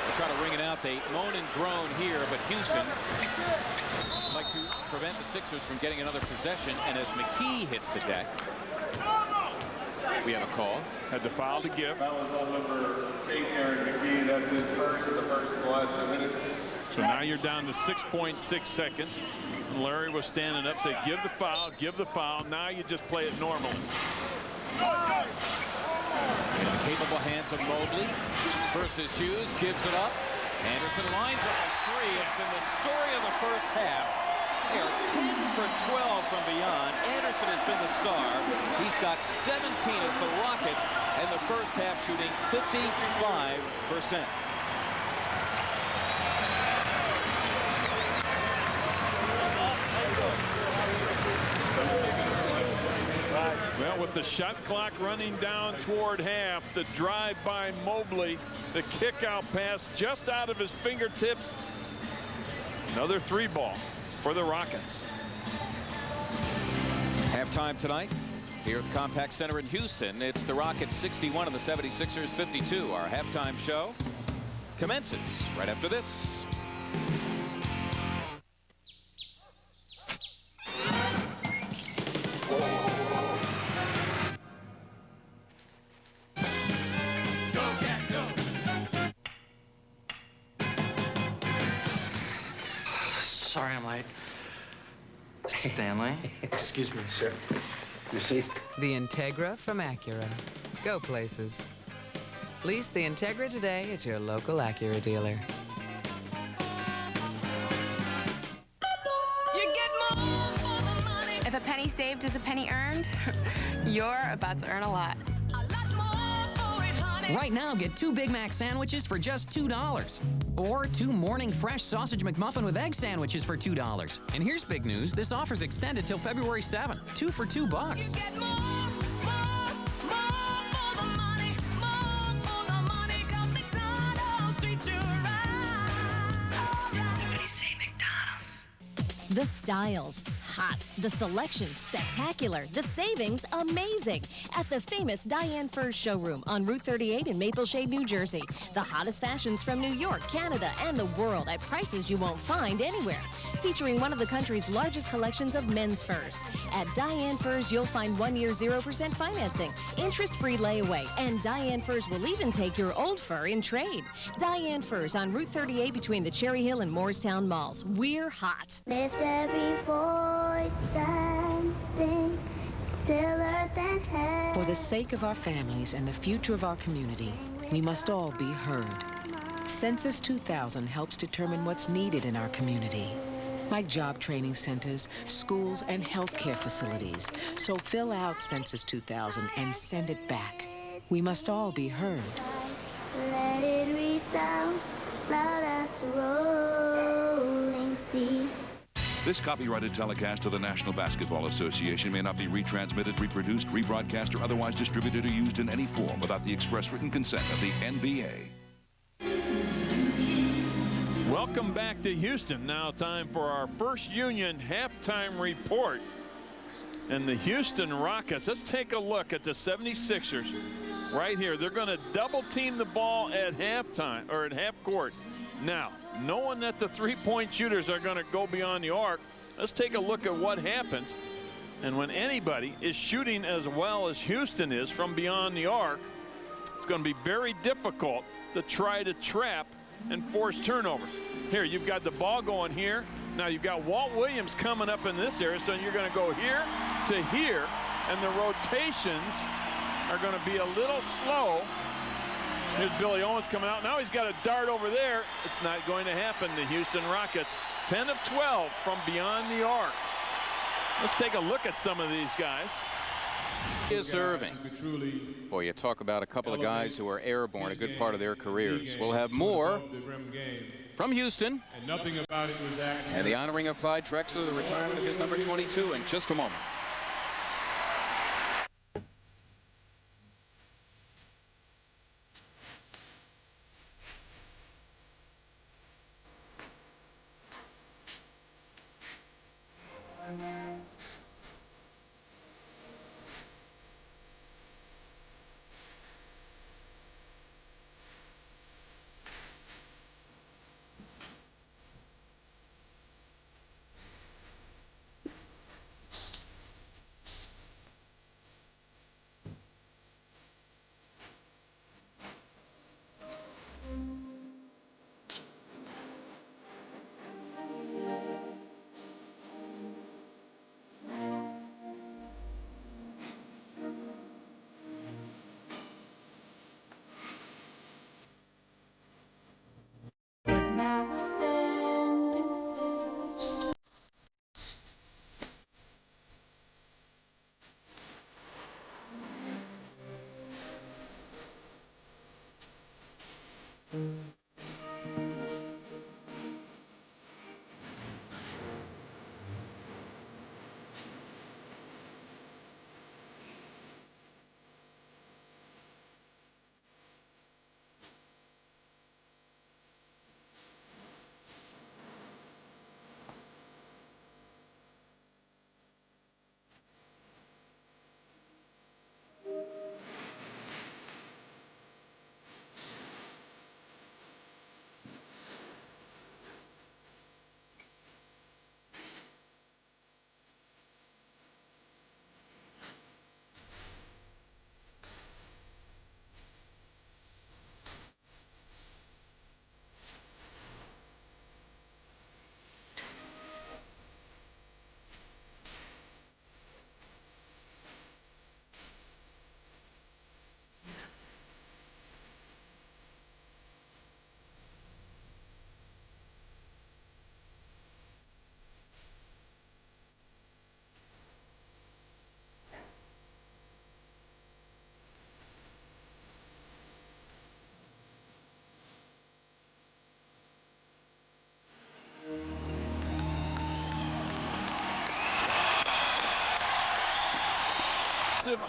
will try to ring it out. They moan and groan here, but Houston like to prevent the Sixers from getting another possession, and as McKee hits the deck, we have a call. Had the foul to give. That was on number 8, Aaron McKee. That's his first in the last 2 minutes. So now you're down to 6.6 seconds. And Larry was standing up, saying, give the foul, give the foul. Now you just play it normally. In the capable hands of Mobley versus Hughes, gives it up. Anderson lines up a three. It's been the story of the first half. They are 10 for 12 from beyond. Anderson has been the star. He's got 17 as the Rockets, and the first half shooting 55%. Well, with the shot clock running down toward half, the drive by Mobley, the kick out pass just out of his fingertips. Another 3-ball for the Rockets. Halftime tonight here at the Compact Center in Houston. It's the Rockets 61 and the 76ers 52. Our halftime show commences right after this. Sorry I'm late. Stanley? Excuse me, sir. Your seat. The Integra from Acura. Go places. Lease the Integra today at your local Acura dealer. If a penny saved is a penny earned, you're about to earn a lot. Right now, get 2 Big Mac sandwiches for just $2. Or 2 Morning Fresh Sausage McMuffin with Egg sandwiches for $2. And here's big news. This offer's extended till February 7th. 2 for $2. The styles, hot. The selection, spectacular. The savings, amazing. At the famous Diane Furs showroom on Route 38 in Maple Shade, New Jersey. The hottest fashions from New York, Canada, and the world at prices you won't find anywhere. Featuring one of the country's largest collections of men's furs. At Diane Furs, you'll find 1-year 0% financing, interest-free layaway, and Diane Furs will even take your old fur in trade. Diane Furs on Route 38 between the Cherry Hill and Morristown malls. We're hot. Lift every voice and sing till earth and heaven. For the sake of our families and the future of our community, we must all be heard. Census 2000 helps determine what's needed in our community, like job training centers, schools, and healthcare facilities. So fill out Census 2000 and send it back. We must all be heard. Let it resound loud as the rolling sea. This copyrighted telecast of the National Basketball Association may not be retransmitted, reproduced, rebroadcast, or otherwise distributed or used in any form without the express written consent of the NBA. Welcome back to Houston. Now time for our First Union halftime report. And the Houston Rockets, let's take a look at the 76ers right here. They're going to double team the ball at halftime, or at half court. Now, knowing that the three-point shooters are going to go beyond the arc, let's take a look at what happens. And when anybody is shooting as well as Houston is from beyond the arc, it's going to be very difficult to try to trap and force turnovers. Here, you've got the ball going here. Now you've got Walt Williams coming up in this area, so you're going to go here to here, and the rotations are going to be a little slow. Here's Billy Owens coming out. Now he's got a dart over there. It's not going to happen. The Houston Rockets, 10 of 12 from beyond the arc. Let's take a look at some of these guys. Is serving. Boy, you talk about a couple of guys who are airborne a good part of their careers. We'll have more from Houston. And nothing about it was accidental. And the honoring of Clyde Drexler, the retirement of his number 22 in just a moment.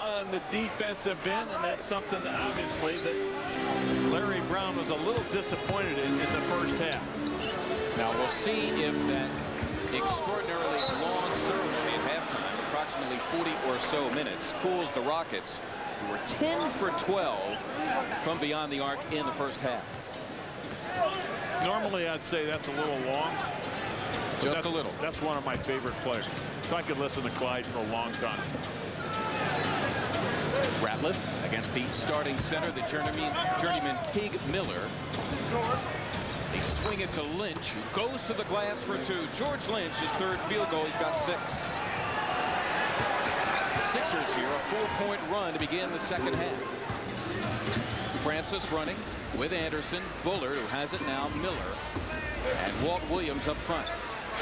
On the defensive end, and that's something that obviously that Larry Brown was a little disappointed in the first half. Now we'll see if that extraordinarily long ceremony at halftime, approximately 40 or so minutes, cools the Rockets, who were 10 for 12 from beyond the arc in the first half. Normally I'd say that's a little long. Just a little. That's one of my favorite players. So I could listen to Clyde for a long time. Ratliff against the starting center, the journeyman Pig Miller. They swing it to Lynch, who goes to the glass for two. George Lynch, his third field goal. He's got 6. The Sixers here, a 4-point run to begin the second half. Francis running with Anderson. Bullard, who has it now, Miller. And Walt Williams up front.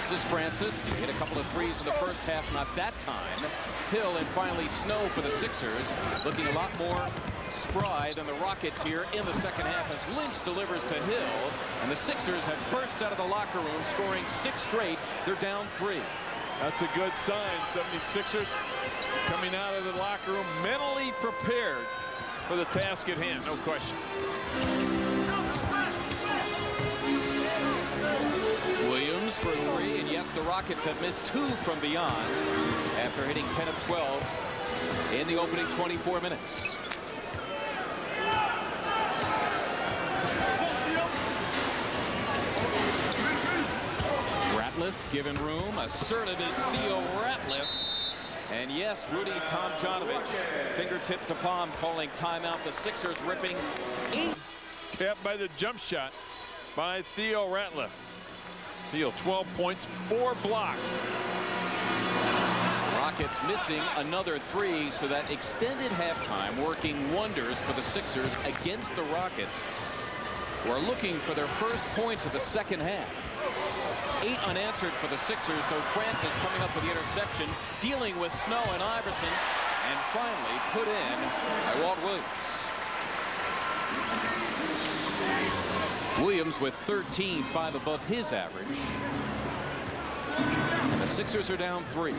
This is Francis. He hit a couple of threes in the first half, not that time. Hill and finally Snow for the Sixers, looking a lot more spry than the Rockets here in the second half as Lynch delivers to Hill, and the Sixers have burst out of the locker room, scoring 6 straight. They're down 3. That's a good sign. 76ers coming out of the locker room mentally prepared for the task at hand, no question. Williams for 3, and yes, the Rockets have missed 2 from beyond after hitting 10 of 12 in the opening 24 minutes. Ratliff Ratliff given room. Assertive is Theo Ratliff. And yes, Rudy Tomjanovich, fingertip to palm, calling timeout. The Sixers ripping 8. Capped by the jump shot by Theo Ratliff. Theo, 12 points, 4 blocks. Rockets missing another 3, so that extended halftime working wonders for the Sixers against the Rockets, who are looking for their first points of the second half. 8 unanswered for the Sixers, though Francis coming up with the interception, dealing with Snow and Iverson, and finally put in by Walt Williams. Williams with 13, 5 above his average. And the Sixers are down 3.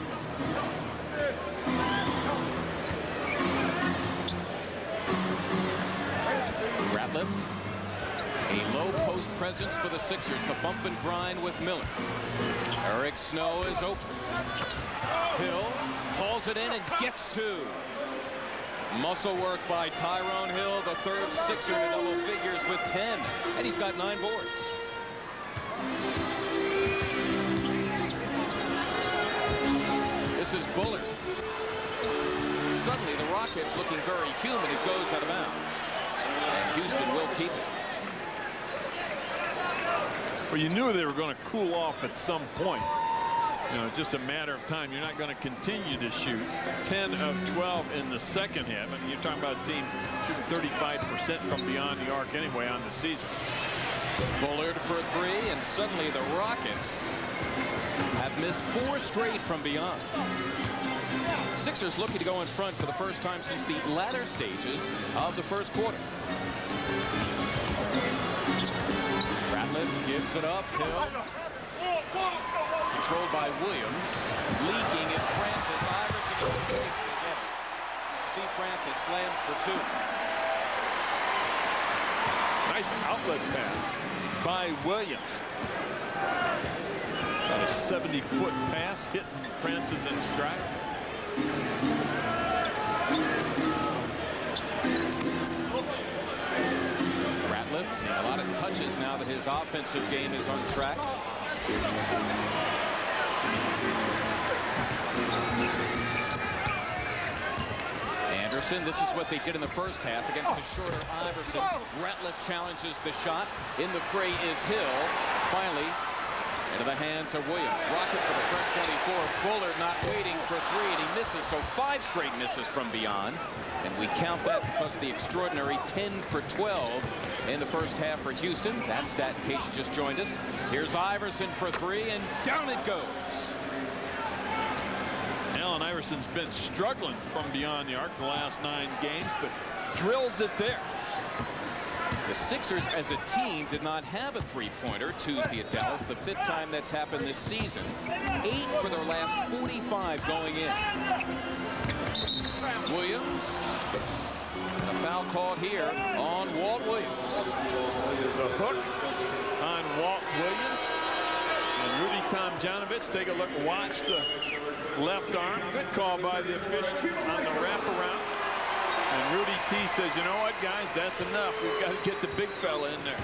Ratliff. A low post presence for the Sixers. The bump and grind with Miller. Eric Snow is open. Hill hauls it in and gets 2. Muscle work by Tyrone Hill, the third Sixer to double figures with 10. And he's got 9 boards. This is Bullard. Suddenly the Rockets looking very human. It goes out of bounds. And Houston will keep it. Well, you knew they were going to cool off at some point. You know, just a matter of time. You're not going to continue to shoot. 10 of 12 in the second half. I mean, you're talking about a team shooting 35% from beyond the arc anyway on the season. Bullard for 3, and suddenly the Rockets have missed 4 straight from beyond. Sixers looking to go in front for the first time since the latter stages of the first quarter. Ratliff gives it up. Hill. Controlled by Williams. Leaking is Francis. Iverson again. Steve Francis slams for 2. Nice outlet pass by Williams. About a 70-foot pass hitting Francis in stride. Ratliff seeing a lot of touches now that his offensive game is on track. Anderson, this is what they did in the first half against the shorter Iverson. Ratliff challenges the shot. In the fray is Hill. Finally, into the hands of Williams. Rockets for the first 24. Bullard not waiting for 3, and he misses, so 5 straight misses from beyond. And we count that because of the extraordinary 10 for 12 in the first half for Houston. That stat in case you just joined us. Here's Iverson for 3, and down it goes. Allen Iverson's been struggling from beyond the arc the last 9 games, but drills it there. The Sixers as a team did not have a 3-pointer Tuesday at Dallas, the 5th time that's happened this season. 8 for their last 45 going in. Williams. And a foul called here on Walt Williams. The hook on Walt Williams. And Rudy Tomjanovich, take a look, watch the left arm. Good call by the official on the wraparound. And Rudy T says, you know what, guys, that's enough. We've got to get the big fella in there.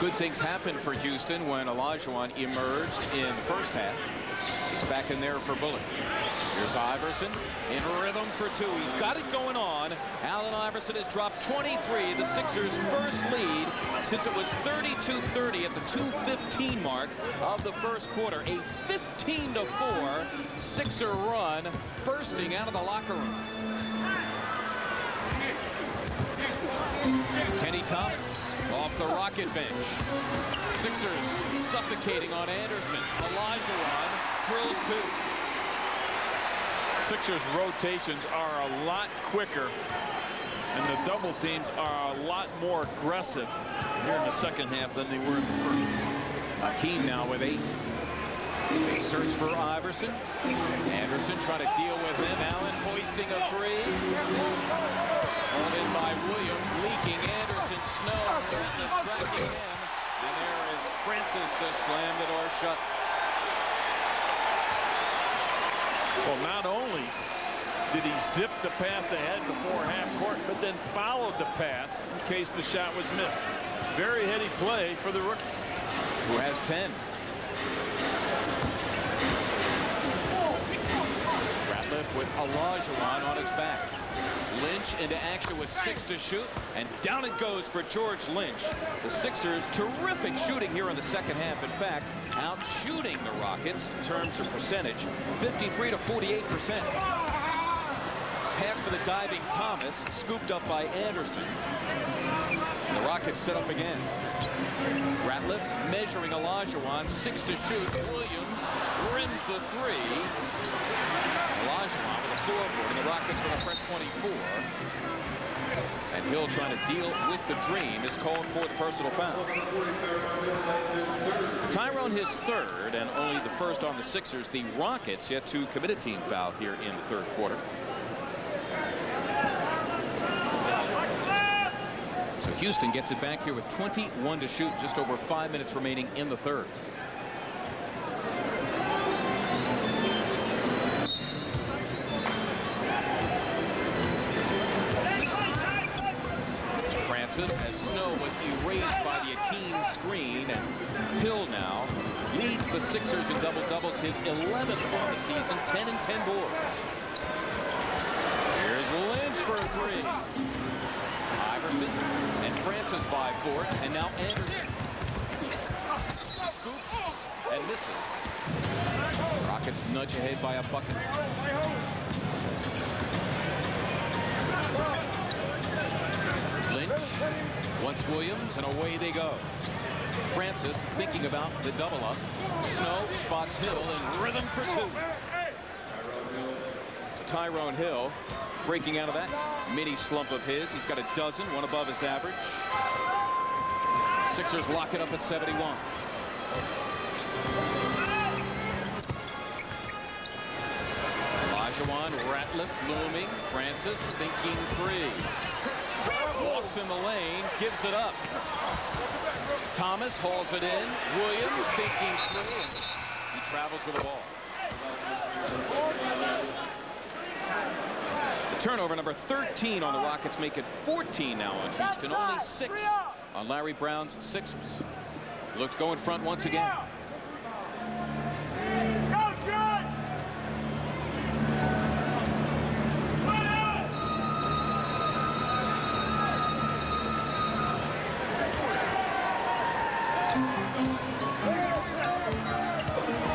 Good things happened for Houston when Olajuwon emerged in the first half. He's back in there for Bullard. Here's Iverson in rhythm for 2. He's got it going on. Allen Iverson has dropped 23, the Sixers' first lead since it was 32-30 at the 2:15 mark of the first quarter. A 15-4 Sixer run bursting out of the locker room. Kenny Thomas off the Rocket bench. Sixers suffocating on Anderson. Olajuwon drills 2. Sixers rotations are a lot quicker, and the double teams are a lot more aggressive here in the second half than they were in the first. Hakeem now with 8. They search for Iverson. Anderson trying to deal with him. Allen hoisting a 3. Hauled in by Williams, leaking Anderson. Snow tracking him. And there is Francis to slam the door shut. Well, not only did he zip the pass ahead before half court, but then followed the pass in case the shot was missed. Very heady play for the rookie. Who has 10. with Olajuwon on his back. Lynch into action with 6 to shoot, and down it goes for George Lynch. The Sixers, terrific shooting here in the second half. In fact, out shooting the Rockets in terms of percentage, 53 to 48%. Pass for the diving Thomas, scooped up by Anderson. The Rockets set up again. Ratliff measuring Olajuwon, 6 to shoot. Williams rims the 3. Olajuwon with a floorboard, and the Rockets with a fresh 24. And Hill, trying to deal with the dream, is called for the personal foul. Tyrone his 3rd, and only the 1st on the Sixers. The Rockets yet to commit a team foul here in the 3rd quarter. So Houston gets it back here with 21 to shoot, just over 5 minutes remaining in the 3rd. Francis, as Snow was erased by the Akeem screen, and Hill now leads the Sixers in double-doubles, his 11th on the season, 10 and 10 boards. Here's Lynch for a 3. Iverson and Francis vie for it, and now Anderson scoops and misses. Rockets nudge ahead by a bucket. Lynch wants Williams, and away they go. Francis thinking about the double up. Snow spots Hill in rhythm for 2. Tyrone Hill breaking out of that mini slump of his. He's got a dozen, one above his average. Sixers lock it up at 71. Olajuwon, Ratliff looming. Francis thinking 3. Walks in the lane, gives it up. Thomas hauls it in. Williams thinking 3. He travels with the ball. Turnover number 13 on the Rockets, make it 14 now on Houston, only 6 on Larry Brown's Sixers. Looks go in front once again.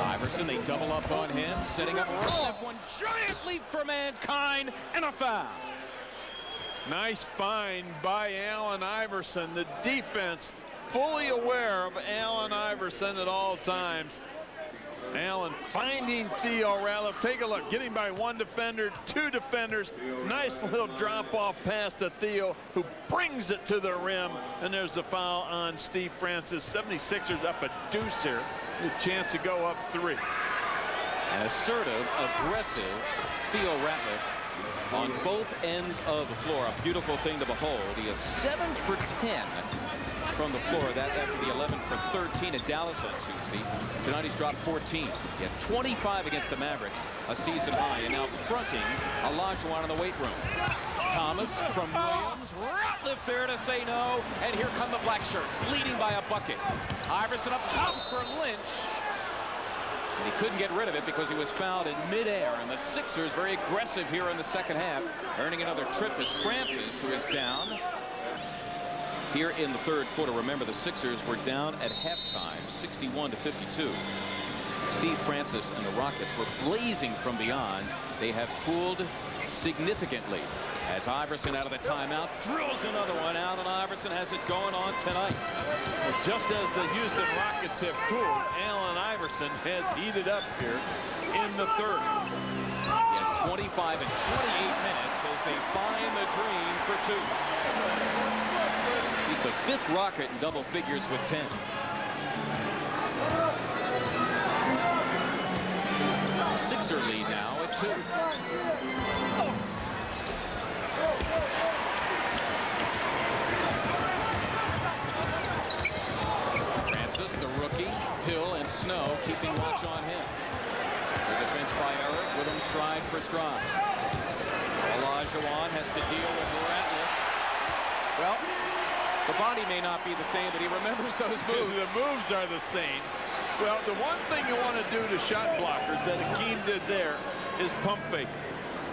Iverson, they double up on him, setting up one giant leap for Mankind, and a foul. Nice find by Allen Iverson. The defense fully aware of Allen Iverson at all times. Allen finding Theo Ratliff. Take a look, getting by 1 defender, 2 defenders. Nice little drop-off pass to Theo, who brings it to the rim. And there's a foul on Steve Francis. 76ers up a deuce here. A chance to go up 3. An assertive, aggressive Theo Ratliff on both ends of the floor. A beautiful thing to behold. He is 7 for 10 from the floor. That after the 11 for 13 at Dallas on Tuesday. Tonight he's dropped 14. He had 25 against the Mavericks, a season high, and now fronting Olajuwon in the weight room. Thomas from Williams. Ratliff there to say no, and here come the black shirts, leading by a bucket. Iverson up top for Lynch. And he couldn't get rid of it because he was fouled in midair. And the Sixers very aggressive here in the second half, earning another trip as Francis, who is down here in the 3rd quarter. Remember, the Sixers were down at halftime, 61 to 52. Steve Francis and the Rockets were blazing from beyond. They have cooled significantly as Iverson out of the timeout drills another one out, and Iverson has it going on tonight. Well, just as the Houston Rockets have cooled, Allen Iverson has heated up here in the 3rd. He has 25 and 28 minutes as they find the dream for 2. He's the 5th Rocket in double figures with 10. Sixer lead now at 2. Francis, the rookie, Hill and Snow keeping watch on him. The defense by Eric with him stride for stride. Olajuwon has to deal with Ratliff. Well, the body may not be the same, but he remembers those moves. The moves are the same. Well, the one thing you want to do to shot blockers that Akeem did there is pump fake.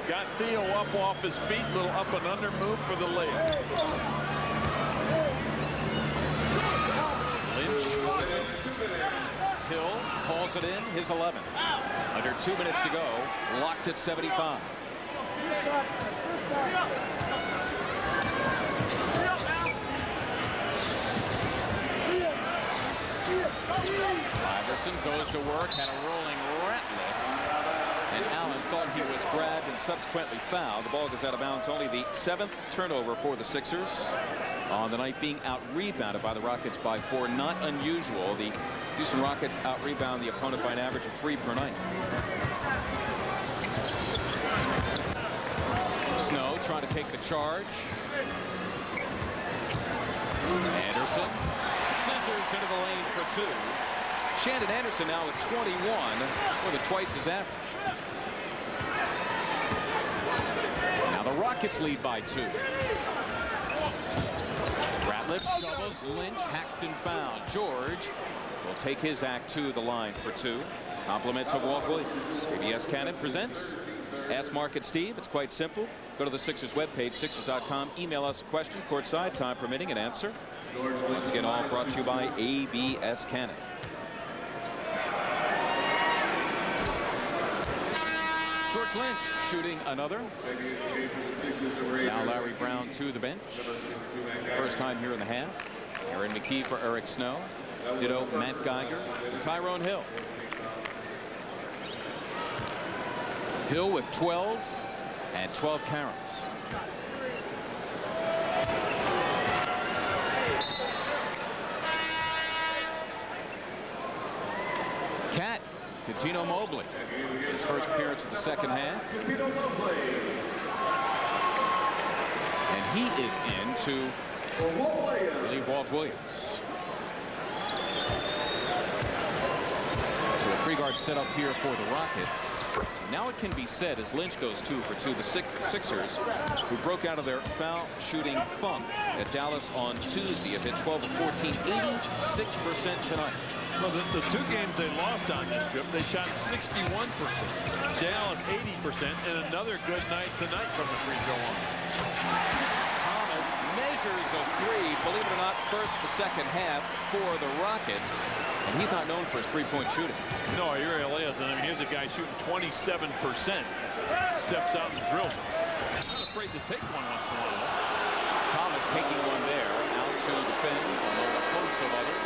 Got Theo up off his feet. Little up and under move for the layup. Lynch. Hill hauls it in, his 11th. Under 2 minutes to go, locked at 75. Iverson goes to work, had a rolling Ratliff, and Allen thought he was grabbed and subsequently fouled. The ball goes out of bounds. Only the 7th turnover for the Sixers on the night, being out-rebounded by the Rockets by 4. Not unusual. The Houston Rockets out-rebound the opponent by an average of 3 per night. Snow trying to take the charge. Anderson scissors into the lane for 2. Shandon Anderson now with 21, more than twice his average. Now the Rockets lead by 2. Ratliff shovels, Lynch hacked and fouled. George will take his act to the line for 2. Compliments of Walt Williams. ABS Cannon presents Ask Mark and Steve. It's quite simple. Go to the Sixers webpage, Sixers.com. Email us a question, courtside, time permitting, and answer. Once again, all brought to you by ABS Cannon. George Lynch shooting another. Now Larry Brown to the bench. First time here in the half. Aaron McKee for Eric Snow. Ditto Matt Geiger for Tyrone Hill. Hill with 12 and 12 carries. Cat, Coutinho Mobley, his first appearance of the second half. And he is in to relieve Walt Williams. So a 3-guard setup here for the Rockets. Now it can be said, as Lynch goes 2 for 2, the Sixers, who broke out of their foul shooting funk at Dallas on Tuesday, have hit 12 of 14, 86% tonight. Well, the 2 games they lost on this trip, they shot 61%. Dallas 80%, and another good night tonight from the free throw line. Thomas measures a 3, believe it or not, first the second half for the Rockets. And he's not known for his 3-point shooting. No, he really isn't. I mean, here's a guy shooting 27%. Steps out and drills it. Not afraid to take one once in a while. Thomas taking one there. Out to defend among a host of others.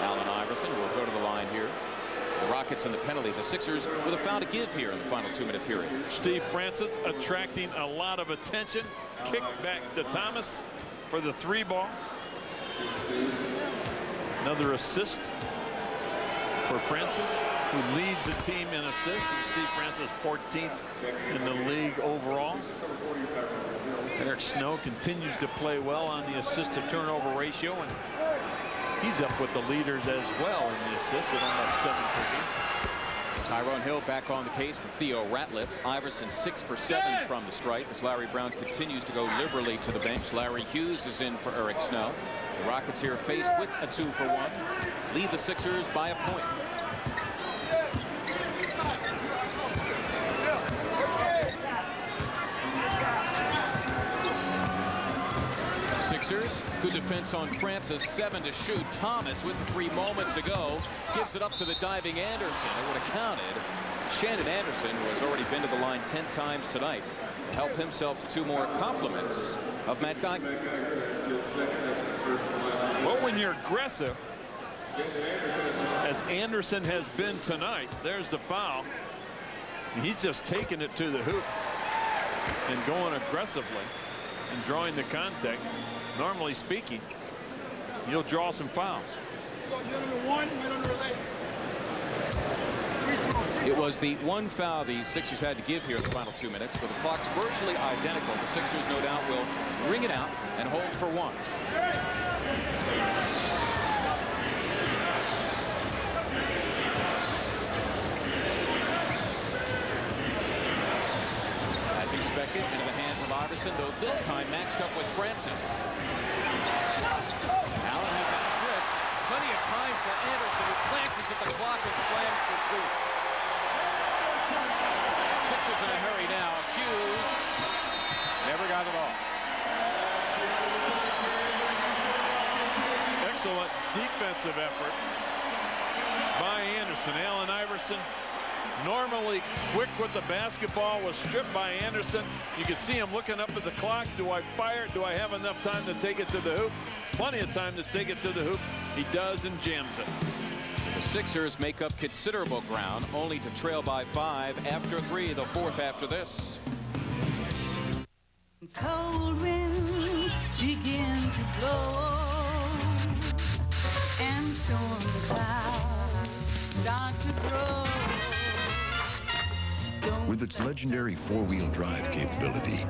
Allen Iverson will go to the line here. The Rockets and the penalty. The Sixers with a foul to give here in the final 2-minute period. Steve Francis attracting a lot of attention. Kick back to Thomas for the 3 ball. Another assist for Francis, who leads the team in assists. And Steve Francis 14th in the league overall. Eric Snow continues to play well on the assist to turnover ratio, and he's up with the leaders as well in the assists at almost 7 per game. Tyrone Hill back on the case for Theo Ratliff. Iverson 6 for 7 from the stripe as Larry Brown continues to go liberally to the bench. Larry Hughes is in for Eric Snow. The Rockets here faced with a 2 for 1. Lead the Sixers by a point. Sixers, good defense on Francis, 7 to shoot. Thomas with the 3 moments ago gives it up to the diving Anderson. It would have counted. Shandon Anderson, who has already been to the line 10 times tonight, to help himself to 2 more compliments of Matt Geiger. Well, when you're aggressive, as Anderson has been tonight, there's the foul. He's just taking it to the hoop and going aggressively and drawing the contact. Normally speaking, you'll draw some fouls. It was the 1 foul the Sixers had to give here in the final 2 minutes, but the clock's virtually identical. The Sixers, no doubt, will ring it out and hold for 1. As expected, into the hands of Iverson, though this time matched up with Francis. Allen has it stripped. Plenty of time for Anderson, who glances at the clock and slams for 2. Sixers in a hurry now. Hughes never got it off. Excellent defensive effort by Anderson. Allen Iverson, normally quick with the basketball, was stripped by Anderson. You can see him looking up at the clock. Do I fire it? Do I have enough time to take it to the hoop? Plenty of time to take it to the hoop. He does and jams it. The Sixers make up considerable ground, only to trail by 5 after 3, the 4th after this. Cold winds begin to blow, and storm clouds start to grow. With its legendary four-wheel drive capability,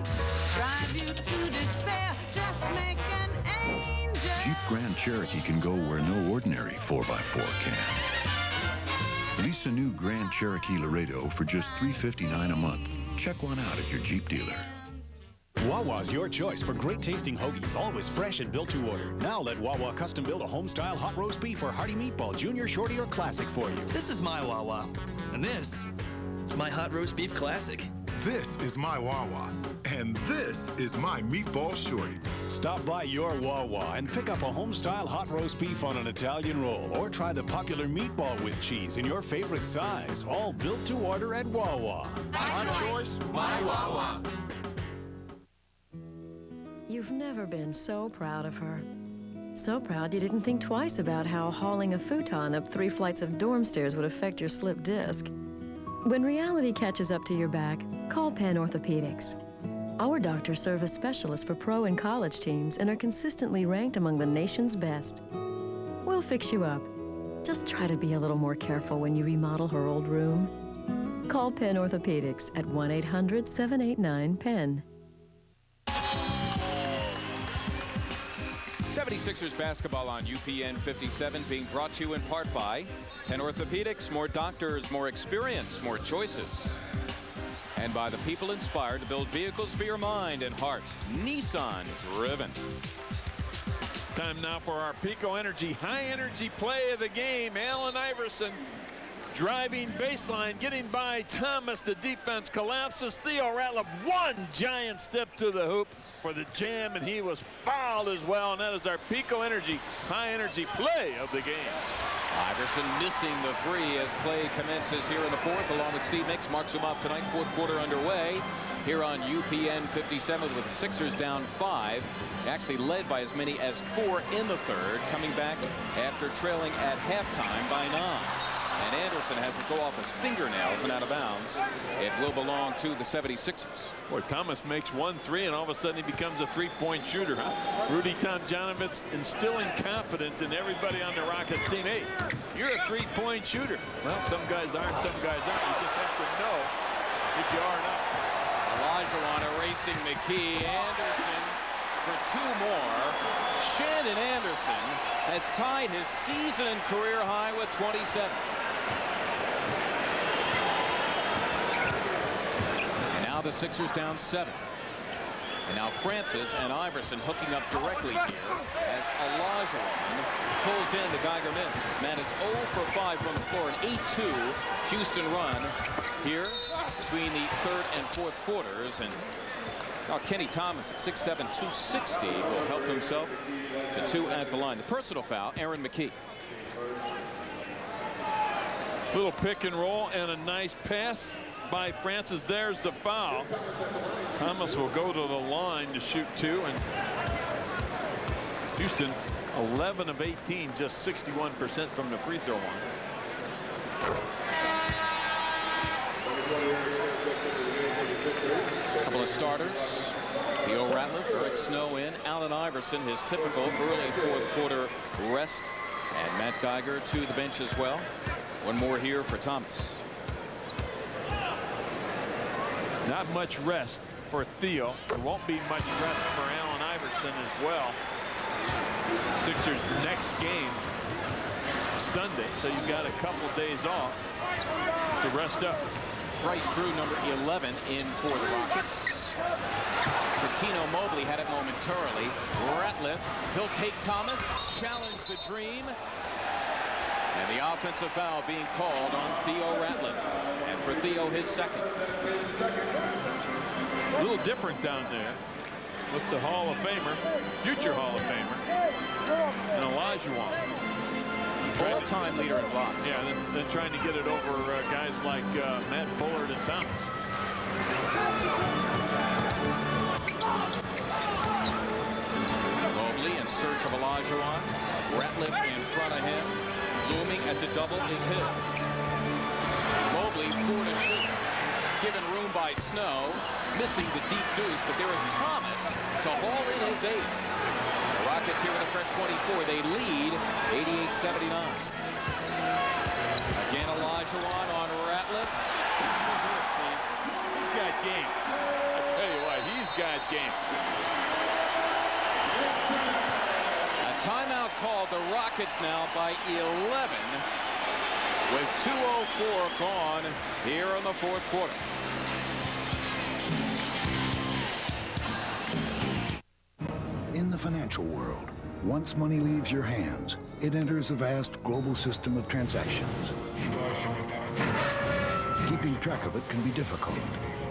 Drive you to despair, just make an angel. Jeep Grand Cherokee can go where no ordinary 4x4 can. Lease a new Grand Cherokee Laredo for just $359 a month. Check one out at your Jeep dealer. Wawa's your choice for great tasting hoagies, always fresh and built to order. Now let Wawa custom build a home-style hot roast beef or hearty meatball, junior, shorty, or classic for you. This is my Wawa. And this is my hot roast beef classic. This is my Wawa. And this is my meatball shorty. Stop by your Wawa and pick up a home-style hot roast beef on an Italian roll, or try the popular meatball with cheese in your favorite size, all built to order at Wawa. My choice, my Wawa. You've never been so proud of her. So proud you didn't think twice about how hauling a futon up 3 flights of dorm stairs would affect your slip disc. When reality catches up to your back, call Penn Orthopedics. Our doctors serve as specialists for pro and college teams and are consistently ranked among the nation's best. We'll fix you up. Just try to be a little more careful when you remodel her old room. Call Penn Orthopedics at 1-800-789-PENN. 76ers basketball on UPN 57 being brought to you in part by Penn Orthopedics, more doctors, more experience, more choices. And by the people inspired to build vehicles for your mind and heart, Nissan driven. Time now for our Pico Energy high energy play of the game. Allen Iverson driving baseline, getting by Thomas. The defense collapses. Theo Ratliff, one giant step to the hoop for the jam, and he was fouled as well. And that is our Pico Energy high energy play of the game. Iverson missing the 3 as play commences here in the 4th, along with Steve Nicks. Marks him off tonight. 4th quarter underway here on UPN 57 with the Sixers down 5. Actually led by as many as 4 in the 3rd, coming back after trailing at halftime by 9. And Anderson has to go off his fingernails and out of bounds. It will belong to the 76ers. Boy, Thomas makes 1 3, and all of a sudden he becomes a 3-point shooter. Huh? Rudy Tomjanovich instilling confidence in everybody on the Rockets team. Hey, you're a 3-point shooter. Well, some guys aren't, some guys aren't. You just have to know if you are or not. Olajuwon erasing McKee. Anderson for 2 more. Shandon Anderson has tied his season and career high with 27. The Sixers down 7. And now Francis and Iverson hooking up directly here as Olajuwon pulls in the Geiger miss. Man is 0 for 5 from the floor, an 8-2 Houston run here between the 3rd and 4th quarters. And now Kenny Thomas at 6'7", 260 will help himself to 2 at the line. The personal foul, Aaron McKee. Little pick and roll and a nice pass by Francis. There's the foul. Thomas will go to the line to shoot 2, and Houston 11 of 18, just 61% from the free throw line. Couple of starters. Theo Ratliff, Eric Snow in. Allen Iverson, his typical early 4th quarter rest. And Matt Geiger to the bench as well. One more here for Thomas. Not much rest for Theo. There won't be much rest for Allen Iverson as well. Sixers next game Sunday, so you've got a couple days off to rest up. Bryce Drew, number 11, in for the Rockets. Coutinho Mobley had it momentarily. Ratliff, he'll take Thomas, challenge the dream. And the offensive foul being called on Theo Ratliff. And for Theo, his second. A little different down there with the Hall of Famer, future Hall of Famer, and Olajuwon. All-time leader in blocks. Yeah, then trying to get it over guys like Matt Bullard and Thomas. Mobley in search of Olajuwon. Ratliff in front of him. Looming as a double is Hill. Mobley 4 to shoot. Given room by Snow. Missing the deep deuce, but there is Thomas to haul in his 8th. The Rockets here with a fresh 24. They lead 88-79. Again, Olajuwon on Ratliff. He's got game. I tell you what, he's got game. A timeout called. The Rockets now by 11 with 2:04 gone here in the fourth quarter. In the financial world, once money leaves your hands, it enters a vast global system of transactions. Keeping track of it can be difficult,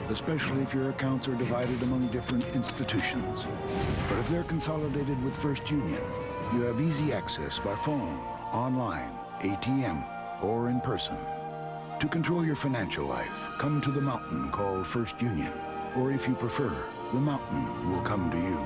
especially if your accounts are divided among different institutions. But if they're consolidated with First Union, you have easy access by phone, online, ATM, or in person. To control your financial life, come to the mountain called First Union. Or if you prefer, the mountain will come to you.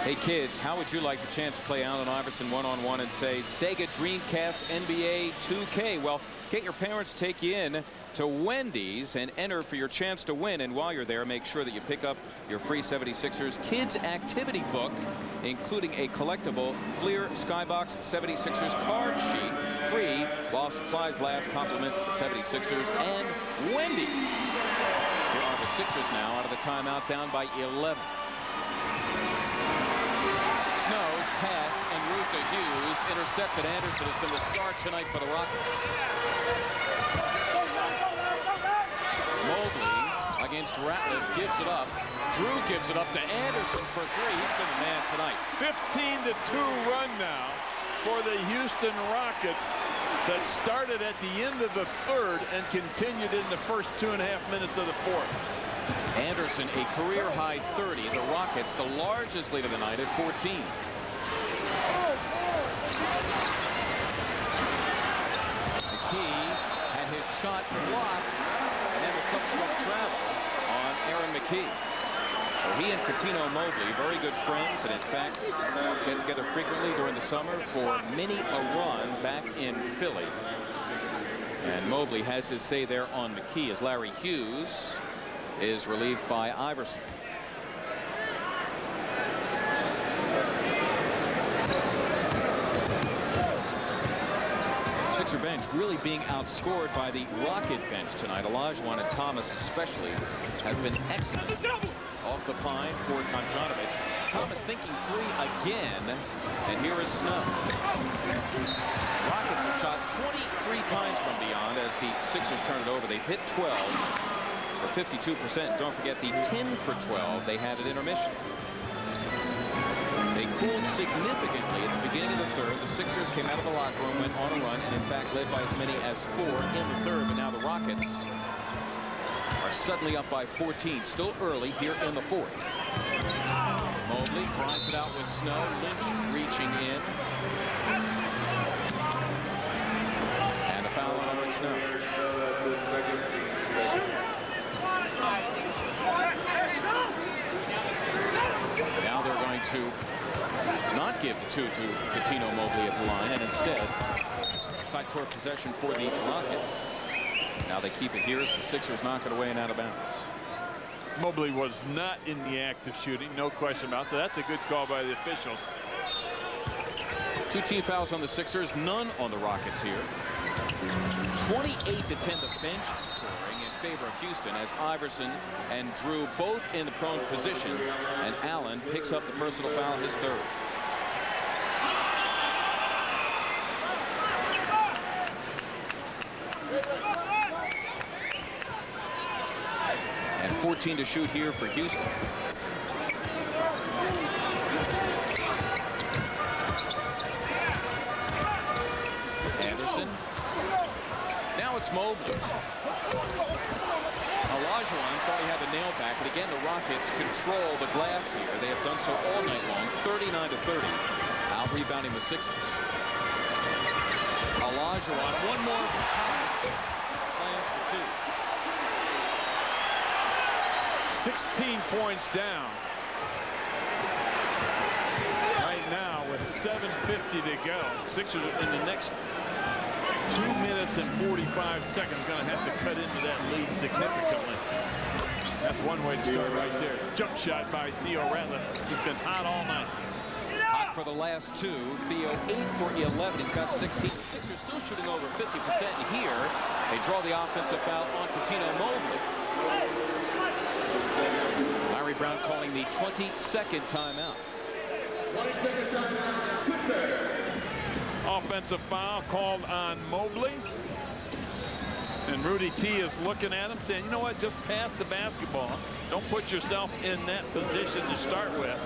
Hey kids, how would you like the chance to play Allen Iverson one-on-one and say Sega Dreamcast NBA 2K? Well, get your parents to take you in to Wendy's and enter for your chance to win. And while you're there, make sure that you pick up your free 76ers Kids Activity Book, including a collectible Fleer Skybox 76ers card sheet, free while supplies last. Compliments the 76ers and Wendy's. Here are the Sixers now out of the timeout, down by 11. Snow's pass en route to Hughes, intercepted. Anderson has been the star tonight for the Rockets. Mobley against Ratliff gives it up. Drew gives it up to Anderson for 3. He's been the man tonight. 15-2 run now for the Houston Rockets that started at the end of the third and continued in the first 2.5 minutes of the fourth. Anderson, a career-high 30. The Rockets, the largest lead of the night at 14. McKee had his shot blocked, and then the subsequent travel on Aaron McKee. Well, he and Coutinho Mobley, very good friends, and in fact, get together frequently during the summer for many a run back in Philly. And Mobley has his say there on McKee as Larry Hughes is relieved by Iverson. Sixer bench really being outscored by the Rocket bench tonight. Olajuwon and Thomas especially have been excellent off the pine for Tomjanovich. Thomas thinking 3 again, and here is Snow. Rockets have shot 23 times from beyond as the Sixers turn it over. They've hit 12 for 52%. Don't forget the 10 for 12 they had at intermission. They cooled significantly at the beginning of the third. The Sixers came out of the locker room, went on a run, and in fact led by as many as 4 in the third. But now the Rockets are suddenly up by 14. Still early here in the fourth. Mobley grinds it out with Snow. Lynch reaching in. Snow. That's his second team. Now they're going to not give the 2 to Catino Mobley at the line, and instead side court possession for the Rockets. Now they keep it here as the Sixers knock it away and out of bounds. Mobley was not in the act of shooting, no question about it. So that's a good call by the officials. 2 team fouls on the Sixers, none on the Rockets here. 28 to 10 the bench scoring in favor of Houston as Iverson and Drew both in the prone position, and Allen picks up the personal foul, his third. And 14 to shoot here for Houston. Anderson. Now it's Mobley. Olajuwon thought he had the nail back, but again the Rockets control the glass here. They have done so all night long, 39 to 30. Out rebounding the Sixers. Olajuwon, one more for Thomas. Slams for 16 points down. Right now with 7:50 to go. Sixers in the next 2 minutes and 45 seconds going to have to cut into that lead significantly. That's one way to start right there. Jump shot by Theo Ratliff. He's been hot all night. Hot for the last 2. Theo 8 for 11. He's got 16. The Sixers still shooting over 50%. And here they draw the offensive foul on Catino Mobley. Larry Brown calling the 22nd timeout. 22nd timeout, Sixers. Offensive foul called on Mobley. And Rudy T is looking at him saying, you know what, just pass the basketball. Don't put yourself in that position to start with.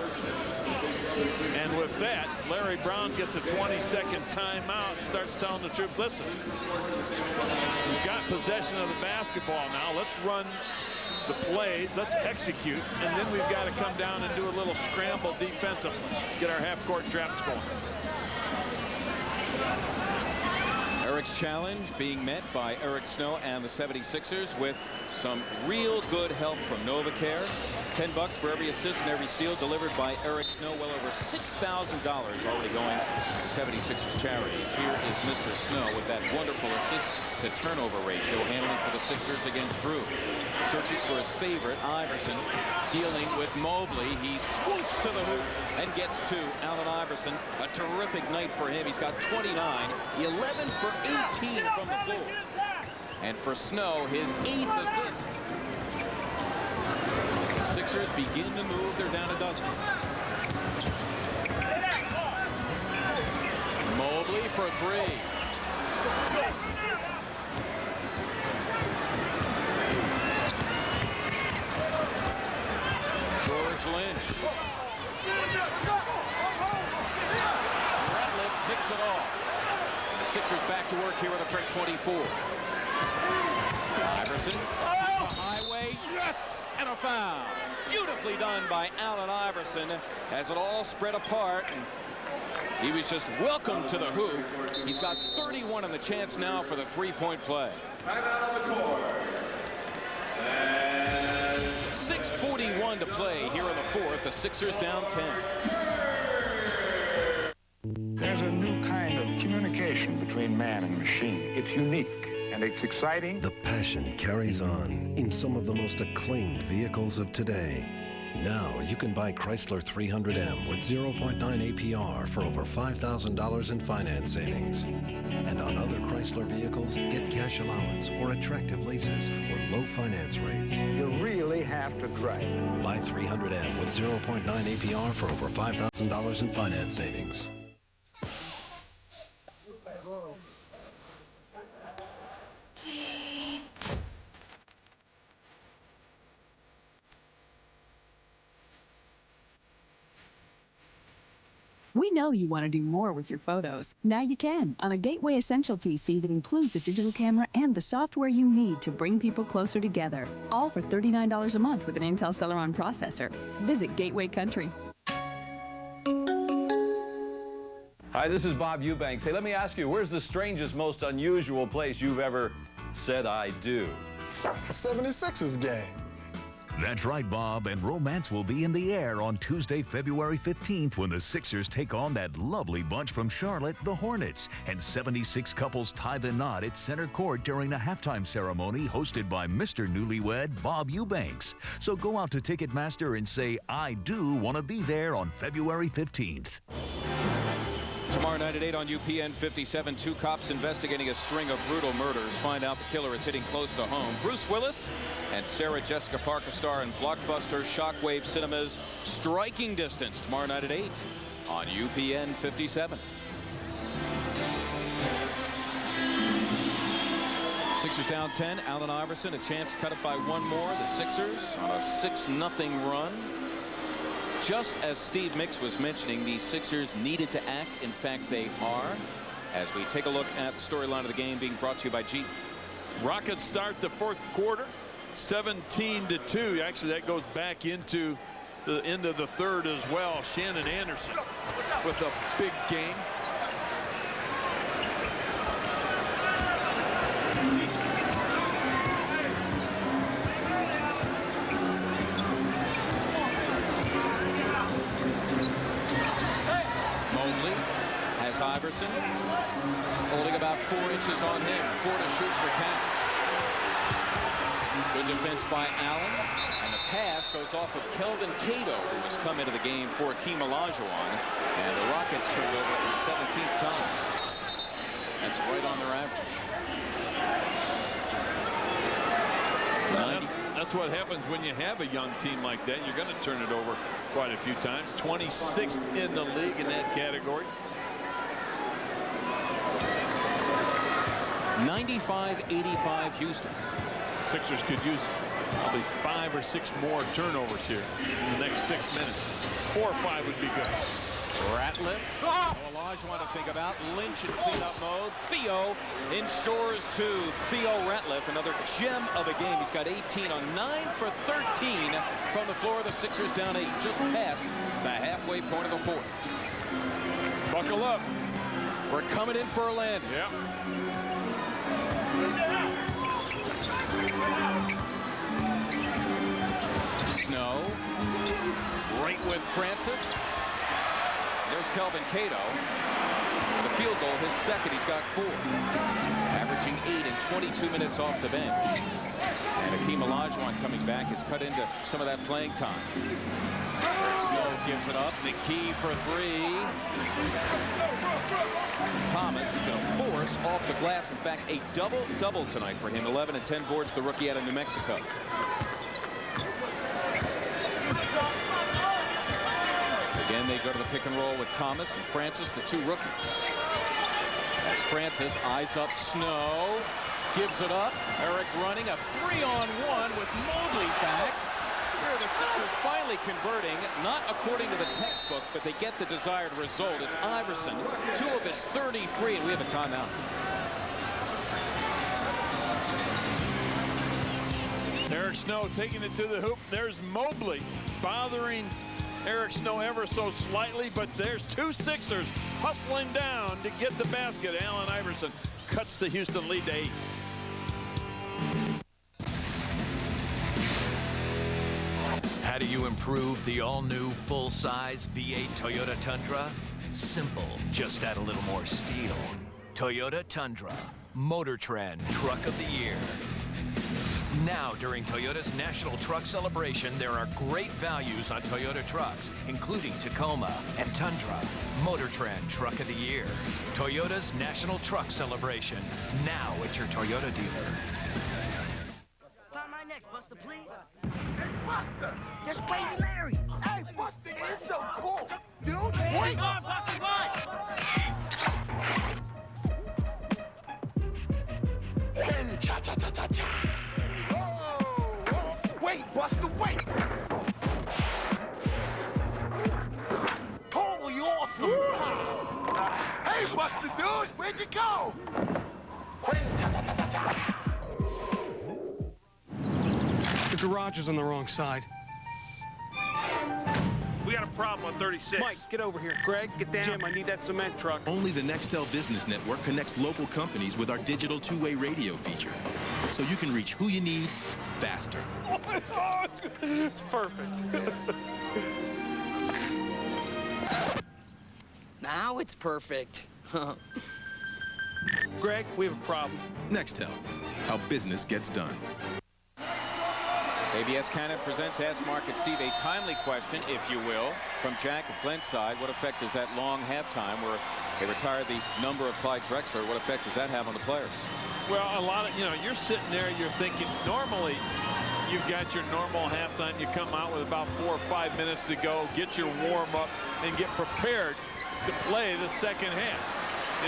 And with that, Larry Brown gets a 22nd timeout and starts telling the truth. Listen, we've got possession of the basketball now. Let's run the plays, let's execute, and then we've got to come down and do a little scramble defensive, get our half-court traps going. Eric's challenge being met by Eric Snow and the 76ers with some real good help from NovaCare. $10 for every assist and every steal delivered by Eric Snow. Well over $6,000 already going to 76ers charities. Here is Mr. Snow with that wonderful assist to turnover ratio, handling for the Sixers against Drew. Searching for his favorite, Iverson, dealing with Mobley. He swoops to the hoop and gets 2. Allen Iverson, a terrific night for him. He's got 29, 11 for 18 from the floor. And for Snow, his 8th assist. The Sixers begin to move. They're down a dozen. Mobley for 3. George Lynch. Ratliff picks it off. The Sixers back to work here with a fresh 24. Iverson. Highway. Yes! And a foul. Beautifully done by Allen Iverson as it all spread apart. And he was just welcomed to the hoop. He's got 31 on the chance now for the three-point play. Timeout on the court. 6:41 to play here in the fourth. The Sixers down 10. There's a new kind of communication between man and machine. It's unique and it's exciting. The passion carries on in some of the most acclaimed vehicles of today. Now you can buy Chrysler 300M with 0.9 APR for over $5,000 in finance savings. And on other Chrysler vehicles, get cash allowance or attractive leases or low finance rates. You really have to drive. Buy 300M with 0.9 APR for over $5,000 in finance savings. We know you want to do more with your photos. Now you can on a Gateway Essential PC that includes a digital camera and the software you need to bring people closer together. All for $39 a month with an Intel Celeron processor. Visit Gateway Country. Hi, this is Bob Eubanks. Hey, let me ask you, where's the strangest, most unusual place you've ever said I do? 76ers game. That's right, Bob, and romance will be in the air on Tuesday, February 15th when the Sixers take on that lovely bunch from Charlotte, the Hornets, and 76 couples tie the knot at center court during a halftime ceremony hosted by Mr. Newlywed Bob Eubanks. So go out to Ticketmaster and say, I do want to be there on February 15th. Tomorrow night at 8 on UPN 57, 2 cops investigating a string of brutal murders find out the killer is hitting close to home. Bruce Willis and Sarah Jessica Parker star in blockbuster Shockwave Cinema's Striking Distance tomorrow night at 8 on UPN 57. Sixers down 10. Allen Iverson a chance to cut it by one more. The Sixers on a 6-0 run. Just as Steve Mix was mentioning, the Sixers needed to act. In fact, they are. As we take a look at the storyline of the game being brought to you by Jeep. Rockets start the fourth quarter 17-2. Actually, that goes back into the end of the third as well. Shandon Anderson with a big game. Iverson holding about 4 inches on him. 4 to shoot for Kemp. Good defense by Allen. And the pass goes off of Kelvin Cato, who has come into the game for Akeem Olajuwon. And the Rockets turned over for the 17th time. That's right on their average. That's what happens when you have a young team like that. You're going to turn it over quite a few times. 26th in the league in that category. 95-85 Houston. Sixers could use probably 5 or 6 more turnovers here in the next 6 minutes. 4 or 5 would be good. Ratliff. Olajuwon to think about. Lynch in cleanup mode. Theo ensures to Theo Ratliff. Another gem of a game. He's got 18 on 9 for 13 from the floor. The Sixers down 8 just past the halfway point of the fourth. Buckle up. We're coming in for a land. Yeah. Snow right with Francis. There's Kelvin Cato. The field goal, his second. He's got 4. Averaging 8 in 22 minutes off the bench. And Akeem Olajuwon coming back has cut into some of that playing time. Snow gives it up. McKee for 3. Thomas is going to force off the glass. In fact, a double-double tonight for him. 11 and 10 boards, the rookie out of New Mexico. Again, they go to the pick and roll with Thomas and Francis, the 2 rookies. As Francis eyes up Snow, gives it up. Eric running a 3-on-1 with Mobley back. Here the Sixers finally converting, not according to the textbook, but they get the desired result. As Iverson, 2 of his 33, and we have a timeout. Eric Snow taking it to the hoop. There's Mobley bothering Eric Snow ever so slightly, but there's 2 Sixers hustling down to get the basket. Allen Iverson cuts the Houston lead to 8. How do you improve the all-new full-size V8 Toyota Tundra? Simple. Just add a little more steel. Toyota Tundra. Motor Trend Truck of the Year. Now, during Toyota's National Truck Celebration, there are great values on Toyota trucks, including Tacoma and Tundra. Motor Trend Truck of the Year. Toyota's National Truck Celebration. Now at your Toyota dealer. Sign my next, Buster, please. Hey, Buster! Just Crazy Larry! Hey, Buster, you're so cool! Dude, wait! Come on, Buster, come on! Cha-cha-cha-cha-cha! Wait, Buster, wait! Totally awesome! Hey, Buster, dude! Where'd you go? The garage is on the wrong side. We got a problem on 36. Mike, get over here. Greg, get down. Jim, I need that cement truck. Only the Nextel Business Network connects local companies with our digital two-way radio feature. So you can reach who you need faster. Oh, it's perfect. Now it's perfect. Greg, we have a problem. Nextel, how business gets done. ABS Cannon presents Ask Mark and Steve, a timely question, if you will, from Jack at Glenside. What effect does that long halftime where they retired the number of Clyde Drexler, what effect does that have on the players? Well, a lot of, you're sitting there, you're thinking, normally you've got your normal halftime. You come out with about 4 or 5 minutes to go, get your warm up, and get prepared to play the second half.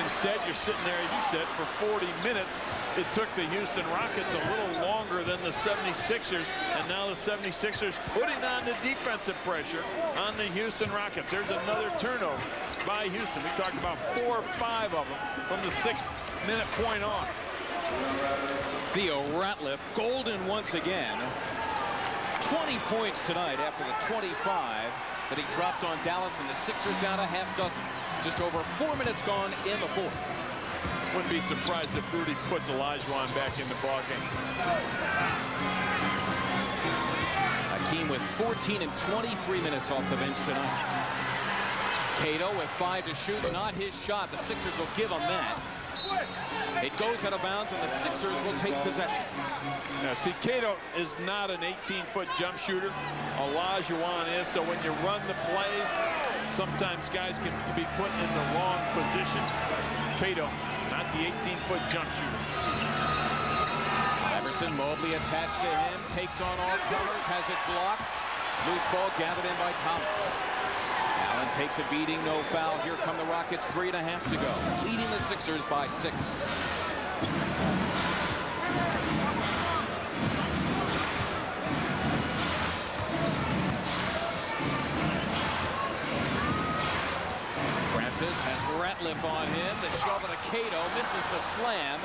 Instead, you're sitting there, as you said, for 40 minutes. It took the Houston Rockets a little longer than the 76ers, and now the 76ers putting on the defensive pressure on the Houston Rockets. There's another turnover by Houston. We talked about 4 or 5 of them from the 6-minute point on. Theo Ratliff, golden once again. 20 points tonight after the 25 that he dropped on Dallas, and the Sixers down a half dozen. Just over 4 minutes gone in the fourth. Wouldn't be surprised if Rudy puts Olajuwon back in the ballgame. Hakeem with 14 and 23 minutes off the bench tonight. Cato with 5 to shoot, not his shot. The Sixers will give him that. It goes out of bounds, and the Sixers will take possession. Now, see, Cato is not an 18-foot jump shooter. Olajuwon is, so when you run the plays, sometimes guys can be put in the wrong position. Cato, not the 18-foot jump shooter. Iverson, Mobley attached to him, takes on all comers, has it blocked. Loose ball gathered in by Thomas. Allen takes a beating, no foul. Here come the Rockets, 3.5 to go, leading the Sixers by 6. Francis has Ratliff on him. The shove of Cato misses the slam.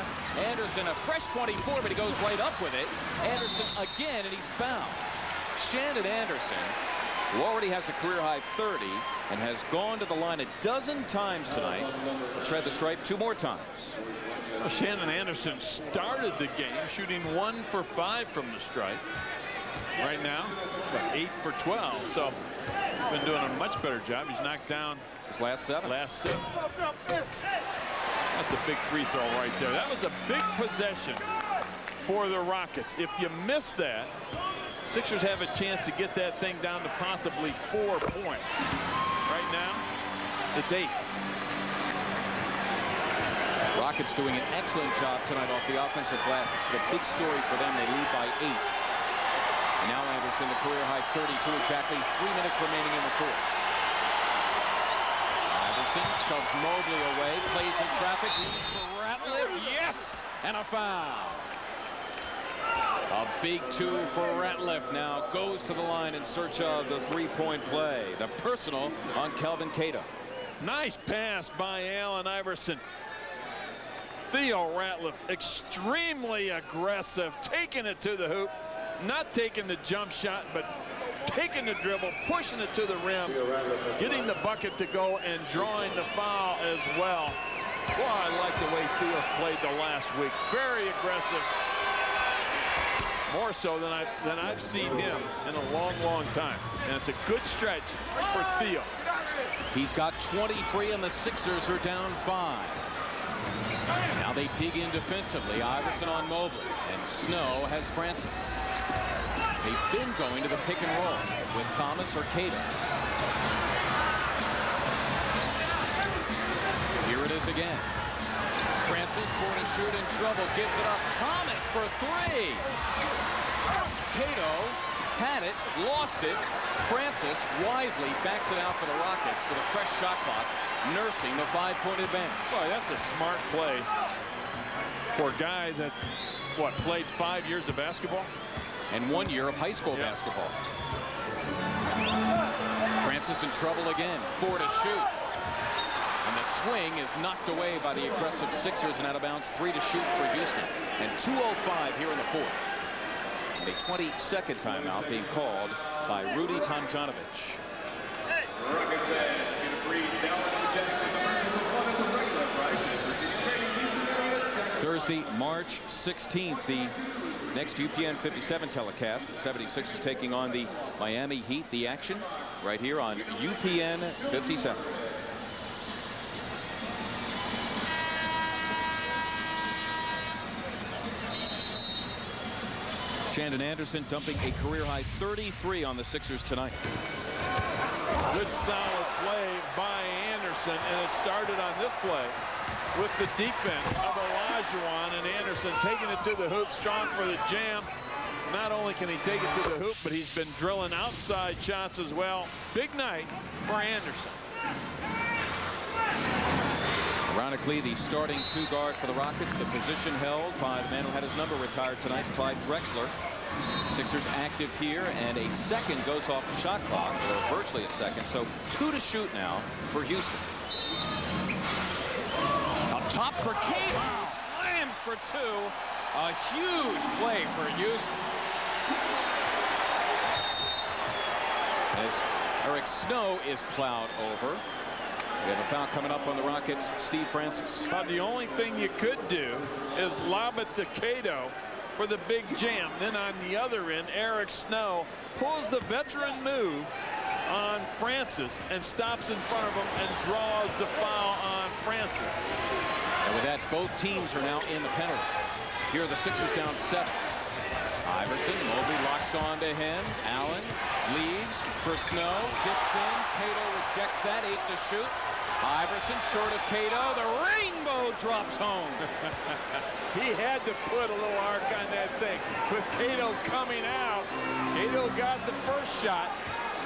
Anderson, a fresh 24, but he goes right up with it. Anderson again, and he's fouled. Shandon Anderson, who already has a career-high 30 and has gone to the line a dozen times tonight, will tread the stripe 2 more times. Well, Shandon Anderson started the game shooting 1 for 5 from the stripe. Right now, 8 for 12. So he's been doing a much better job. He's knocked down his last 7. That's a big free throw right there. That was a big possession for the Rockets. If you miss that, Sixers have a chance to get that thing down to possibly 4 points. Right now, it's 8. Rockets doing an excellent job tonight off the offensive glass. It's been a big story for them. They lead by 8. And now Anderson, the career-high 32, exactly 3 minutes remaining in the fourth. Iverson shoves Mobley away, plays in traffic, leads for Ratliff. Yes! And a foul. A big 2 for Ratliff now goes to the line in search of the 3-point play. The personal on Kelvin Cato. Nice pass by Allen Iverson. Theo Ratliff, extremely aggressive, taking it to the hoop, not taking the jump shot, but taking the dribble, pushing it to the rim, getting the bucket to go, and drawing the foul as well. Boy, I like the way Theo played the last week. Very aggressive. More so than I've seen him in a long, long time. And it's a good stretch for Theo. He's got 23, and the Sixers are down 5. Now they dig in defensively. Iverson on Mobley, and Snow has Francis. They've been going to the pick and roll with Thomas or Cato. Here it is again. Francis for to shoot, in trouble, gives it up. Thomas for 3. Cato had it, lost it. Francis wisely backs it out for the Rockets with a fresh shot clock, nursing the 5-point advantage. Boy, that's a smart play for a guy that's, what, played 5 years of basketball? And 1 year of high school basketball. Francis in trouble again, 4 to shoot. And the swing is knocked away by the aggressive Sixers, and out of bounds, 3 to shoot for Houston. And 2:05 here in the fourth. And a 20-second timeout being called by Rudy Tomjanovich. Rockets edge. Get a free salad for Jack with the purchase of one at the regular price. And participating Houston area, Jack. Thursday, March 16th, the next UPN 57 telecast. The 76ers taking on the Miami Heat. The action right here on UPN 57. Shandon Anderson dumping a career-high 33 on the Sixers tonight. Good solid play by Anderson, and it started on this play with the defense of Olajuwon, and Anderson taking it to the hoop, strong for the jam. Not only can he take it to the hoop, but he's been drilling outside shots as well. Big night for Anderson. Ironically, the starting two-guard for the Rockets, the position held by the man who had his number retired tonight, Clyde Drexler. Sixers active here, and a second goes off the shot clock, or virtually a second, so 2 to shoot now for Houston. Up top for Cato, slams for 2. A huge play for Houston. As Eric Snow is plowed over. We have a foul coming up on the Rockets, Steve Francis. But the only thing you could do is lob it to Cato for the big jam. Then on the other end, Eric Snow pulls the veteran move on Francis and stops in front of him and draws the foul on Francis. And with that, both teams are now in the penalty. Here are the Sixers down 7. Iverson, Mobley locks on to him. Allen leaves for Snow, dips in. Cato rejects that, 8 to shoot. Iverson short of Cato. The rainbow drops home. He had to put a little arc on that thing. With Cato coming out, Cato got the first shot,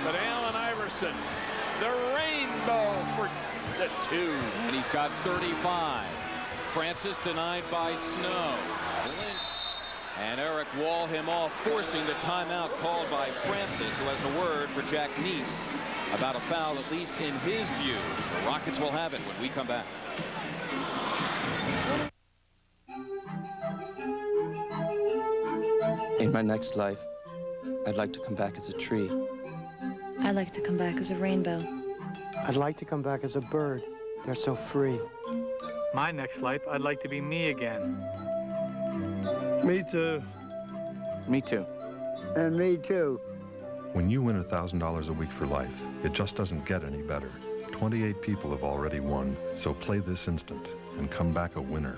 but Allen Iverson, the rainbow for the 2. And he's got 35. Francis denied by Snow. Lynch and Eric wall him off, forcing the timeout called by Francis, who has a word for Jack Neese about a foul, at least in his view. The Rockets will have it when we come back. In my next life, I'd like to come back as a tree. I'd like to come back as a rainbow. I'd like to come back as a bird. They're so free. My next life, I'd like to be me again. Me too. Me too. And me too. When you win $1,000 a week for life, it just doesn't get any better. 28 people have already won, so play this instant and come back a winner.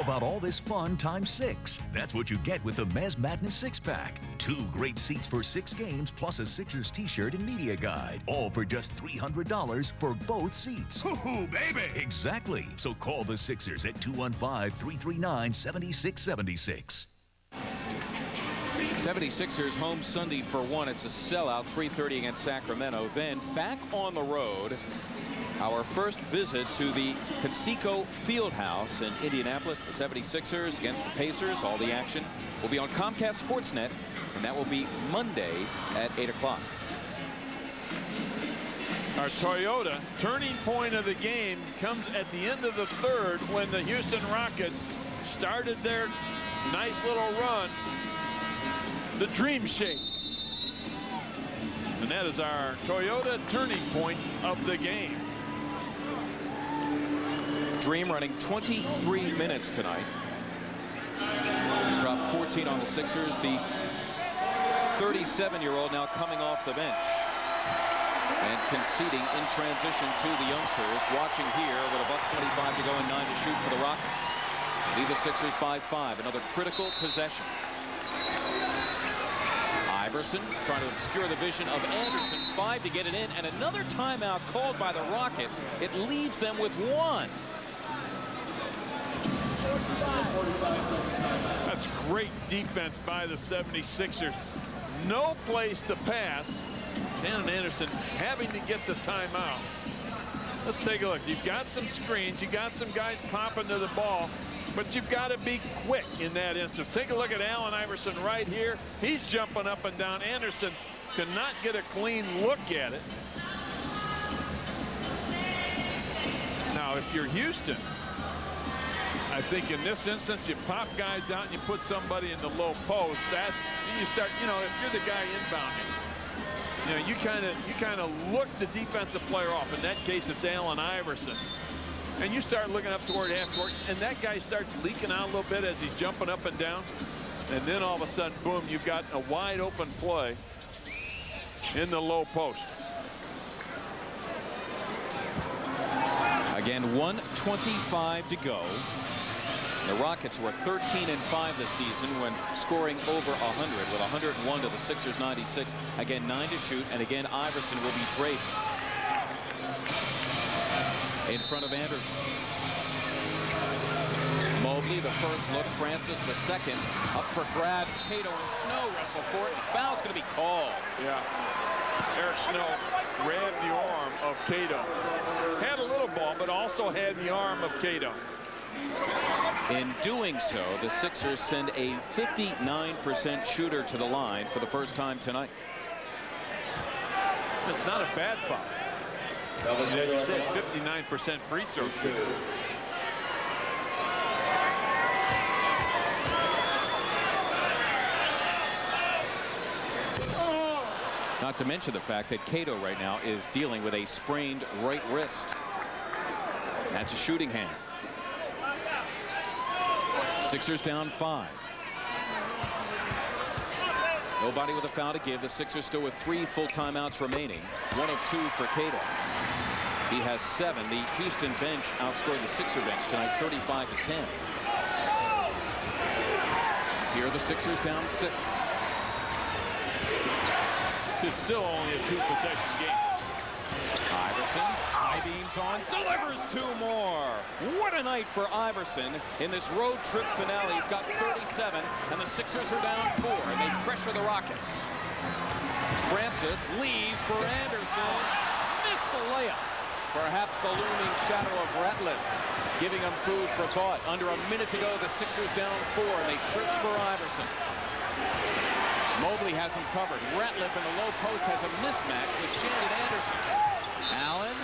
About all this fun times 6. That's what you get with the Mez Madness 6-pack. 2 great seats for 6 games plus a Sixers t-shirt and media guide. All for just $300 for both seats. Hoo-hoo, baby! Exactly. So call the Sixers at 215-339-7676. 76ers home Sunday for 1. It's a sellout, 3:30 against Sacramento. Then back on the road. Our first visit to the Conseco Fieldhouse in Indianapolis. The 76ers against the Pacers. All the action will be on Comcast Sportsnet, and that will be Monday at 8 o'clock. Our Toyota turning point of the game comes at the end of the 3rd when the Houston Rockets started their nice little run, the dream shape. And that is our Toyota turning point of the game. Dream running 23 minutes tonight. He's dropped 14 on the Sixers. The 37-year-old now coming off the bench and conceding in transition to the youngsters. Watching here with $1:25 to go and 9 to shoot for the Rockets. Lead the Sixers by 5. Another critical possession. Iverson trying to obscure the vision of Anderson. 5 to get it in, and another timeout called by the Rockets. It leaves them with 1. That's great defense by the 76ers. No place to pass. Shandon Anderson having to get the timeout. Let's take a look. You've got some screens. You got some guys popping to the ball. But you've got to be quick in that instance. Take a look at Allen Iverson right here. He's jumping up and down. Anderson could not get a clean look at it. Now, if you're Houston, I think in this instance, you pop guys out and you put somebody in the low post. Then you start, if you're the guy inbounding, you kind of look the defensive player off. In that case, it's Allen Iverson. And you start looking up toward half court, and that guy starts leaking out a little bit as he's jumping up and down. And then all of a sudden, boom, you've got a wide open play in the low post. Again, 1:25 to go. The Rockets were 13-5 this season when scoring over 100 with 101 to the Sixers 96. Again, 9 to shoot, and again, Iverson will be draped in front of Anderson. Mobley, the first look. Francis, the second. Up for grab. Cato and Snow wrestle for it. The foul's going to be called. Yeah. Eric Snow grabbed the arm of Cato. Had a little ball, but also had the arm of Cato. In doing so, the Sixers send a 59% shooter to the line for the first time tonight. It's not a bad foul. As you said, 59% free throw shooter. Not to mention the fact that Cato right now is dealing with a sprained right wrist. That's a shooting hand. Sixers down 5. Nobody with a foul to give. The Sixers still with 3 full timeouts remaining. 1 of 2 for Cato. He has 7. The Houston bench outscored the Sixer bench tonight 35-10. Here are the Sixers down 6. It's still only a 2-possession game. Iverson, high beams on, delivers 2 more. What a night for Iverson in this road trip finale. He's got 37, and the Sixers are down 4, and they pressure the Rockets. Francis leaves for Anderson. Missed the layup. Perhaps the looming shadow of Ratliff giving him food for thought. Under a minute to go, the Sixers down 4, and they search for Iverson. Mobley has him covered. Ratliff in the low post has a mismatch with Shandon Anderson. Allen.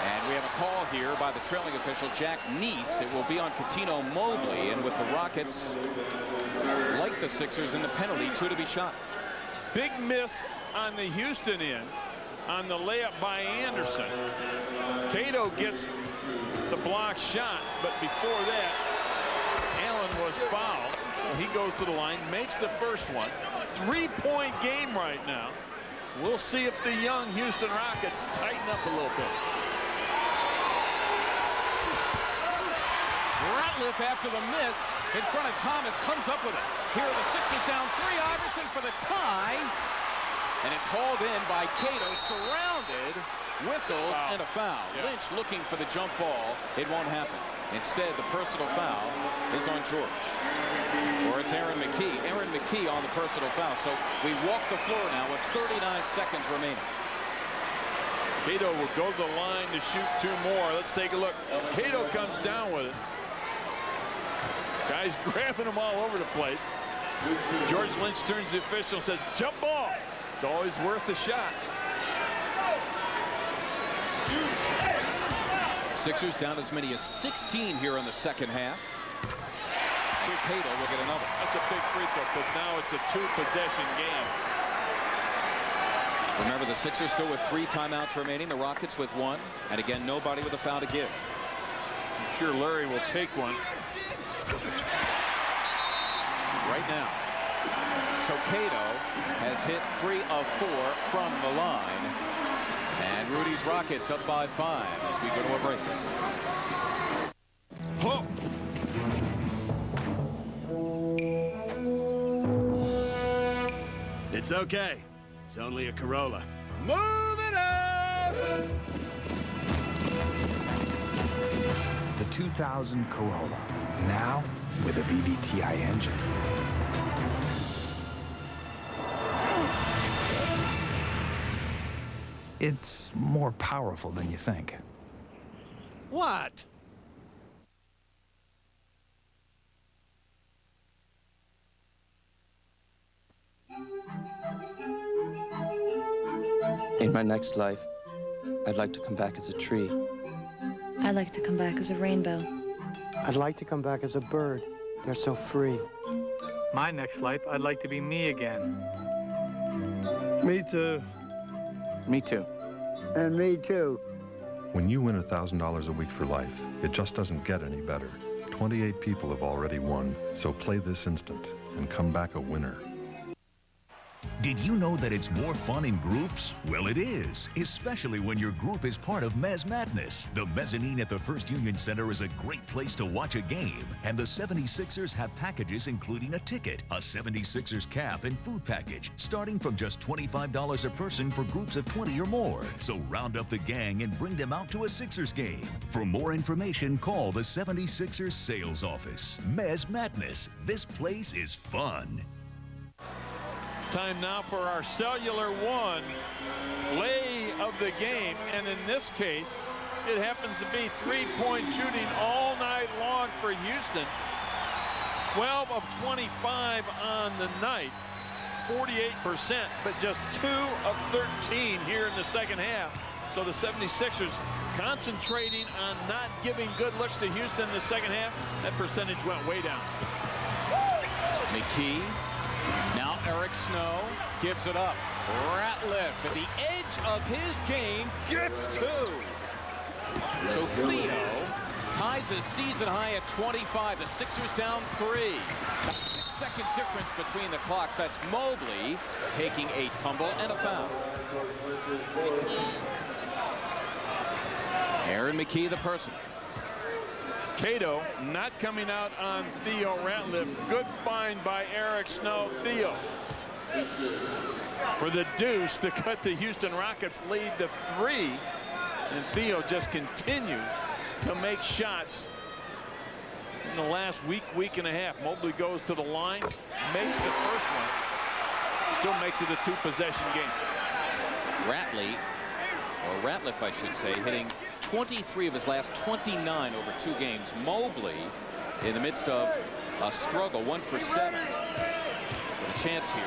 And we have a call here by the trailing official, Jack Neese. It will be on Coutinho Mobley. And with the Rockets, like the Sixers, in the penalty, 2 to be shot. Big miss on the Houston end on the layup by Anderson. Cato gets the block shot, but before that, Allen was fouled. He goes to the line, makes the first one. 3-point game right now. We'll see if the young Houston Rockets tighten up a little bit. Ratliff, after the miss in front of Thomas, comes up with it. Here are the Sixers down 3. Iverson for the tie. And it's hauled in by Cato, surrounded. Whistles and a foul. Yeah. Lynch looking for the jump ball. It won't happen. Instead, the personal foul is on George. Or it's Aaron McKee. Aaron McKee on the personal foul. So we walk the floor now with 39 seconds remaining. Cato will go to the line to shoot 2 more. Let's take a look. Cato comes down with it. Guys grabbing him all over the place. George Lynch turns to the official and says, jump ball. It's always worth a shot. Sixers down as many as 16 here in the second half. Cato will get another. That's a big free throw because now it's a 2-possession game. Remember, the Sixers still with 3 timeouts remaining. The Rockets with 1. And again, nobody with a foul to give. I'm sure Larry will take one. Right now. So Cato has hit 3 of 4 from the line. And Rudy's Rockets up by 5 as we go to a break. Oh. It's okay. It's only a Corolla. Move it up! The 2000 Corolla, now with a VVTi engine. It's more powerful than you think. What? In my next life, I'd like to come back as a tree. I'd like to come back as a rainbow. I'd like to come back as a bird. They're so free. My next life, I'd like to be me again. Me too. Me too. And me too. When you win $1,000 a week for life, it just doesn't get any better. 28 people have already won, so play this instant and come back a winner. Did you know that it's more fun in groups? Well, it is, especially when your group is part of Mez Madness. The mezzanine at the First Union Center is a great place to watch a game, and the 76ers have packages including a ticket, a 76ers cap, and food package, starting from just $25 a person for groups of 20 or more. So round up the gang and bring them out to a Sixers game. For more information, call the 76ers sales office. Mez Madness. This place is fun. Time now for our Cellular One lay of the game, and in this case it happens to be three-point shooting all night long for Houston. 12 of 25 on the night, 48%, but just 2 of 13 here in the second half. So the 76ers concentrating on not giving good looks to Houston in the second half. That percentage went way down. McKee. Now Eric Snow gives it up. Ratliff at the edge of his game gets 2. So Theo ties his season high at 25. The Sixers down 3. 6-second difference between the clocks. That's Mobley taking a tumble and a foul. Aaron McKee, the person. Cato not coming out on Theo Ratliff. Good find by Eric Snow. Theo for the deuce to cut the Houston Rockets lead to 3. And Theo just continues to make shots in the last week and a half. Mobley goes to the line, makes the first one, still makes it a 2-possession game. Ratliff, I should say, hitting 23 of his last 29 over 2 games. Mobley in the midst of a struggle, 1 for 7. With a chance here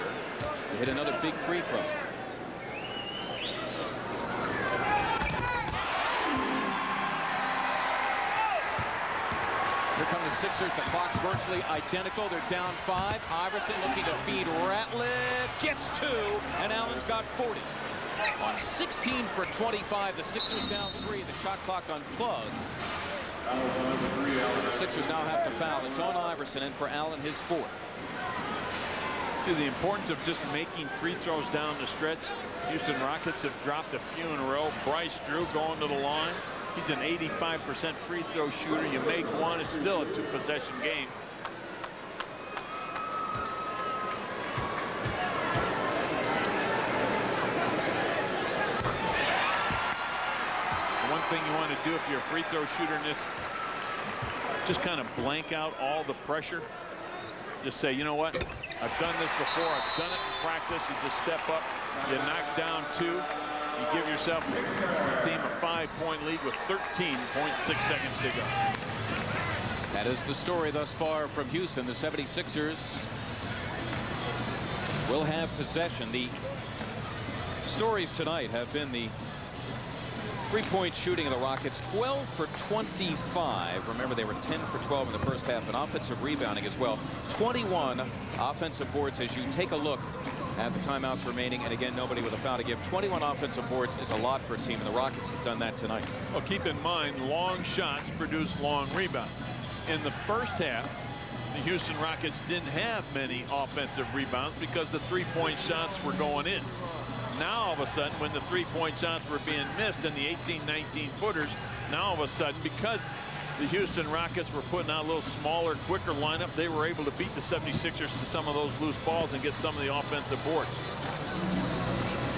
to hit another big free throw. Here come the Sixers. The clock's virtually identical. They're down 5. Iverson looking to feed Ratliff. Gets 2, and Allen's got 40. On 16 for 25, the Sixers down 3. The shot clock unplugged. The Sixers now have to foul. It's on Iverson, and for Allen, his 4th. See the importance of just making free throws down the stretch. Houston Rockets have dropped a few in a row. Bryce Drew going to the line. He's an 85% free throw shooter. You make one, it's still a 2-possession game. Thing you want to do if you're a free throw shooter in this, just kind of blank out all the pressure. Just say, you know what, I've done this before, I've done it in practice. You just step up, you knock down 2, you give yourself a team a 5-point lead with 13.6 seconds to go. That is the story thus far from Houston. The 76ers will have possession. The stories tonight have been the three-point shooting of the Rockets, 12 for 25. Remember, they were 10 for 12 in the first half, and offensive rebounding as well. 21 offensive boards as you take a look at the timeouts remaining. And again, nobody with a foul to give. 21 offensive boards is a lot for a team, and the Rockets have done that tonight. Well, keep in mind, long shots produce long rebounds. In the first half, the Houston Rockets didn't have many offensive rebounds because the three-point shots were going in. Now, all of a sudden, when the three-point shots were being missed and the 18-19 footers, now all of a sudden, because the Houston Rockets were putting out a little smaller, quicker lineup, they were able to beat the 76ers to some of those loose balls and get some of the offensive boards.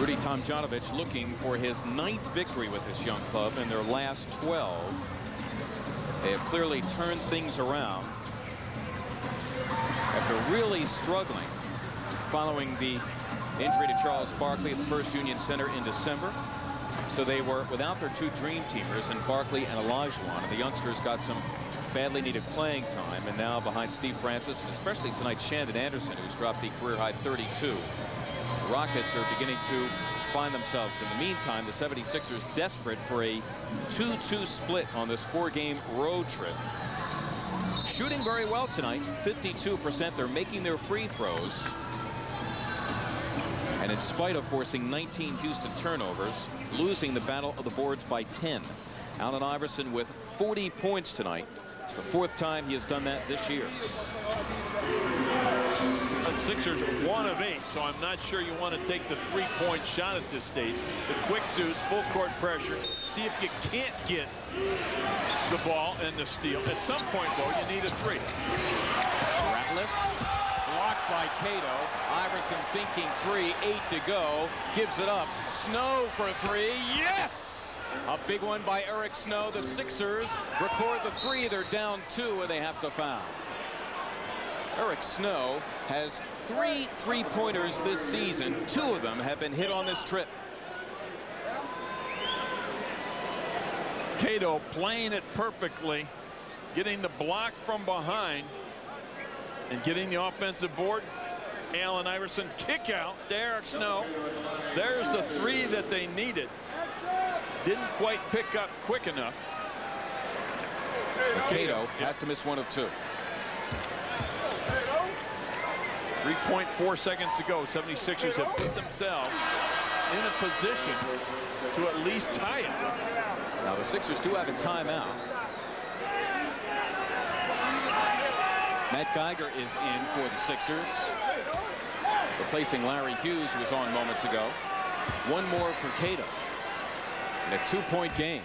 Rudy Tomjanovich looking for his 9th victory with this young club in their last 12. They have clearly turned things around after really struggling following the injury to Charles Barkley at the First Union Center in December. So they were without their 2 dream teamers in Barkley and Olajuwon, and the youngsters got some badly needed playing time, and now behind Steve Francis and especially tonight Shandon Anderson, who's dropped the career high 32. The Rockets are beginning to find themselves. In the meantime, the 76ers desperate for a 2-2 split on this 4-game road trip. Shooting very well tonight, 52%. They're making their free throws. And in spite of forcing 19 Houston turnovers, losing the battle of the boards by 10. Allen Iverson with 40 points tonight. The 4th time he has done that this year. The Sixers 1 of 8, so I'm not sure you want to take the 3-point shot at this stage. The quick deuce, full court pressure. See if you can't get the ball and the steal. At some point, though, you need a 3. Ratliff blocked by Cato. Iverson thinking 3, 8 to go. Gives it up. Snow for 3. Yes! A big one by Eric Snow. The Sixers record the 3. They're down 2 and they have to foul. Eric Snow has 3 3-pointers this season. 2 of them have been hit on this trip. Cato playing it perfectly, getting the block from behind and getting the offensive board. Allen Iverson kick out to Eric Snow. There's the 3 that they needed. Didn't quite pick up quick enough. Cato has to miss 1 of 2. 3.4 seconds to go. 76ers have put themselves in a position to at least tie it. Now the Sixers do have a timeout. Matt Geiger is in for the Sixers, replacing Larry Hughes, who was on moments ago. 1 more for Cato. In a 2-point game.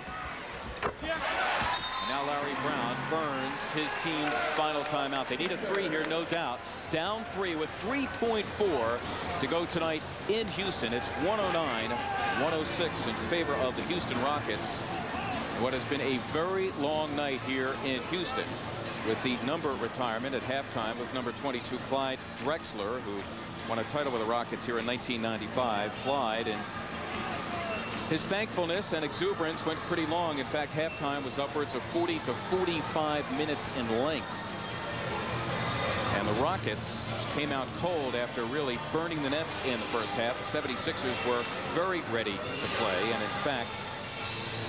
And now Larry Brown burns his team's final timeout. They need a 3 here, no doubt. Down 3 with 3.4 to go tonight in Houston. It's 109-106 in favor of the Houston Rockets. What has been a very long night here in Houston, with the number retirement at halftime of number 22 Clyde Drexler, who won a title with the Rockets here in 1995. Clyde, and his thankfulness and exuberance went pretty long. In fact, halftime was upwards of 40 to 45 minutes in length. And the Rockets came out cold after really burning the nets in the first half. The 76ers were very ready to play, and in fact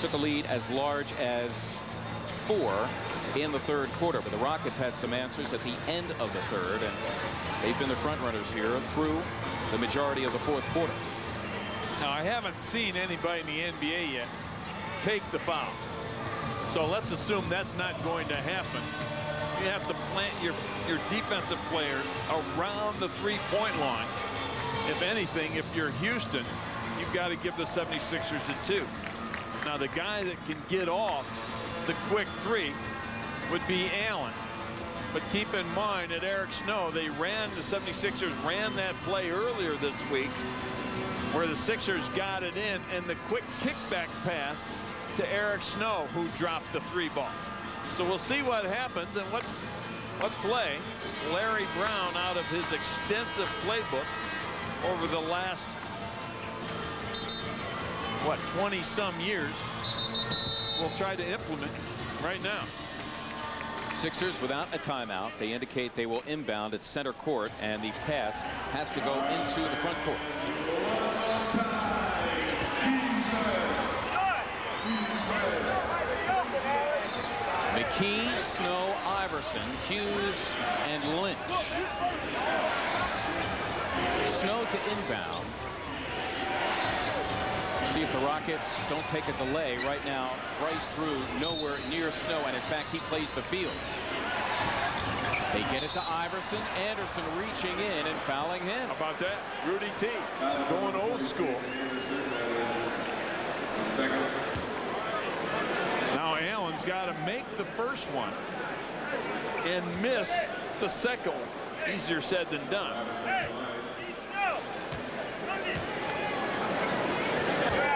took a lead as large as 4 in the 3rd quarter. But the Rockets had some answers at the end of the 3rd, and they've been the front runners here through the majority of the 4th quarter. Now, I haven't seen anybody in the NBA yet take the foul. So let's assume that's not going to happen. You have to plant your defensive players around the 3-point line. If anything, if you're Houston, you've got to give the 76ers a 2. Now, the guy that can get off the quick 3 would be Allen. But keep in mind that Eric Snow, the 76ers ran that play earlier this week where the Sixers got it in, and the quick kickback pass to Eric Snow, who dropped the 3 ball. So we'll see what happens and what play Larry Brown, out of his extensive playbook over the last, 20-some years, will try to implement right now. Sixers without a timeout. They indicate they will inbound at center court, and the pass has to go into the front court. McKee, Snow, Iverson, Hughes, and Lynch. Snow to inbound. See if the Rockets don't take a delay. Right now, Bryce Drew nowhere near Snow, and in fact, he plays the field. They get it to Iverson. Anderson reaching in and fouling him. How about that? Rudy T. Going old school. Now Allen's got to make the first one and miss the second one. Easier said than done.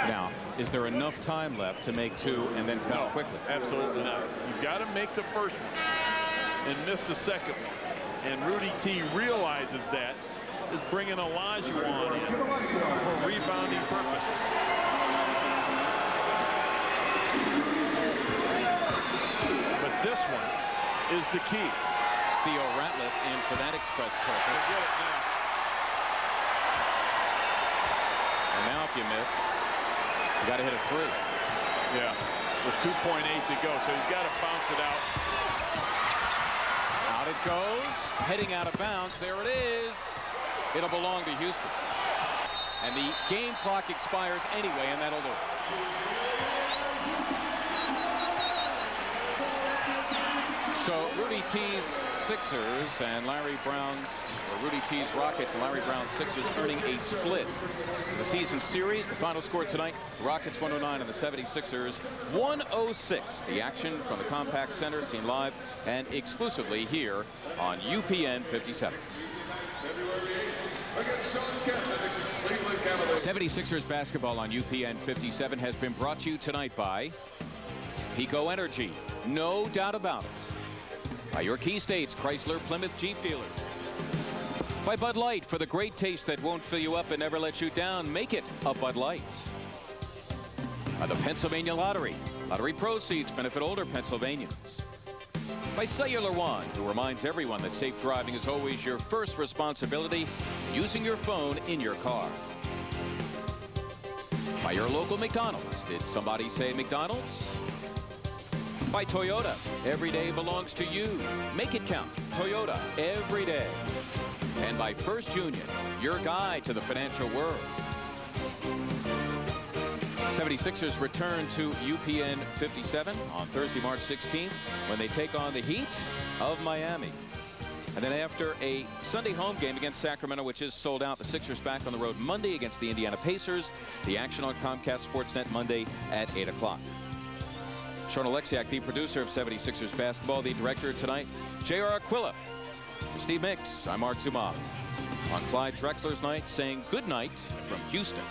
Now, is there enough time left to make 2 and then foul quickly? Absolutely not. You've got to make the first one and miss the second one. And Rudy T realizes that, is bringing Olajuwon in for rebounding purposes. But this one is the key. Theo Ratliff in for that express purpose. Get it now. And now if you miss, you got to hit a 3. Yeah, with 2.8 to go, so you've got to bounce it out. Out it goes, heading out of bounds. There it is. It'll belong to Houston. And the game clock expires anyway, and that'll do it. So Rudy T's Sixers and Larry Brown's, or Rudy T's Rockets and Larry Brown's Sixers earning a split. The season series, the final score tonight, the Rockets 109 and the 76ers 106. The action from the Compact Center seen live and exclusively here on UPN 57. 76ers basketball on UPN 57 has been brought to you tonight by Pico Energy, no doubt about it. By your Key States Chrysler Plymouth Jeep dealers. By Bud Light, for the great taste that won't fill you up and never let you down, make it a Bud Light. By the Pennsylvania Lottery. Lottery proceeds benefit older Pennsylvanians. By Cellular One, who reminds everyone that safe driving is always your first responsibility, using your phone in your car. By your local McDonald's. Did somebody say McDonald's? By Toyota, every day belongs to you. Make it count. Toyota, every day. And by First Union, your guide to the financial world. 76ers return to UPN 57 on Thursday, March 16th, when they take on the Heat of Miami. And then after a Sunday home game against Sacramento, which is sold out, the Sixers back on the road Monday against the Indiana Pacers. The action on Comcast Sportsnet Monday at 8 o'clock. Sean Alexiak, the producer of 76ers basketball, the director tonight, J.R. Aquila. For Steve Mix, I'm Mark Zumov. On Clyde Drexler's night, saying good night from Houston.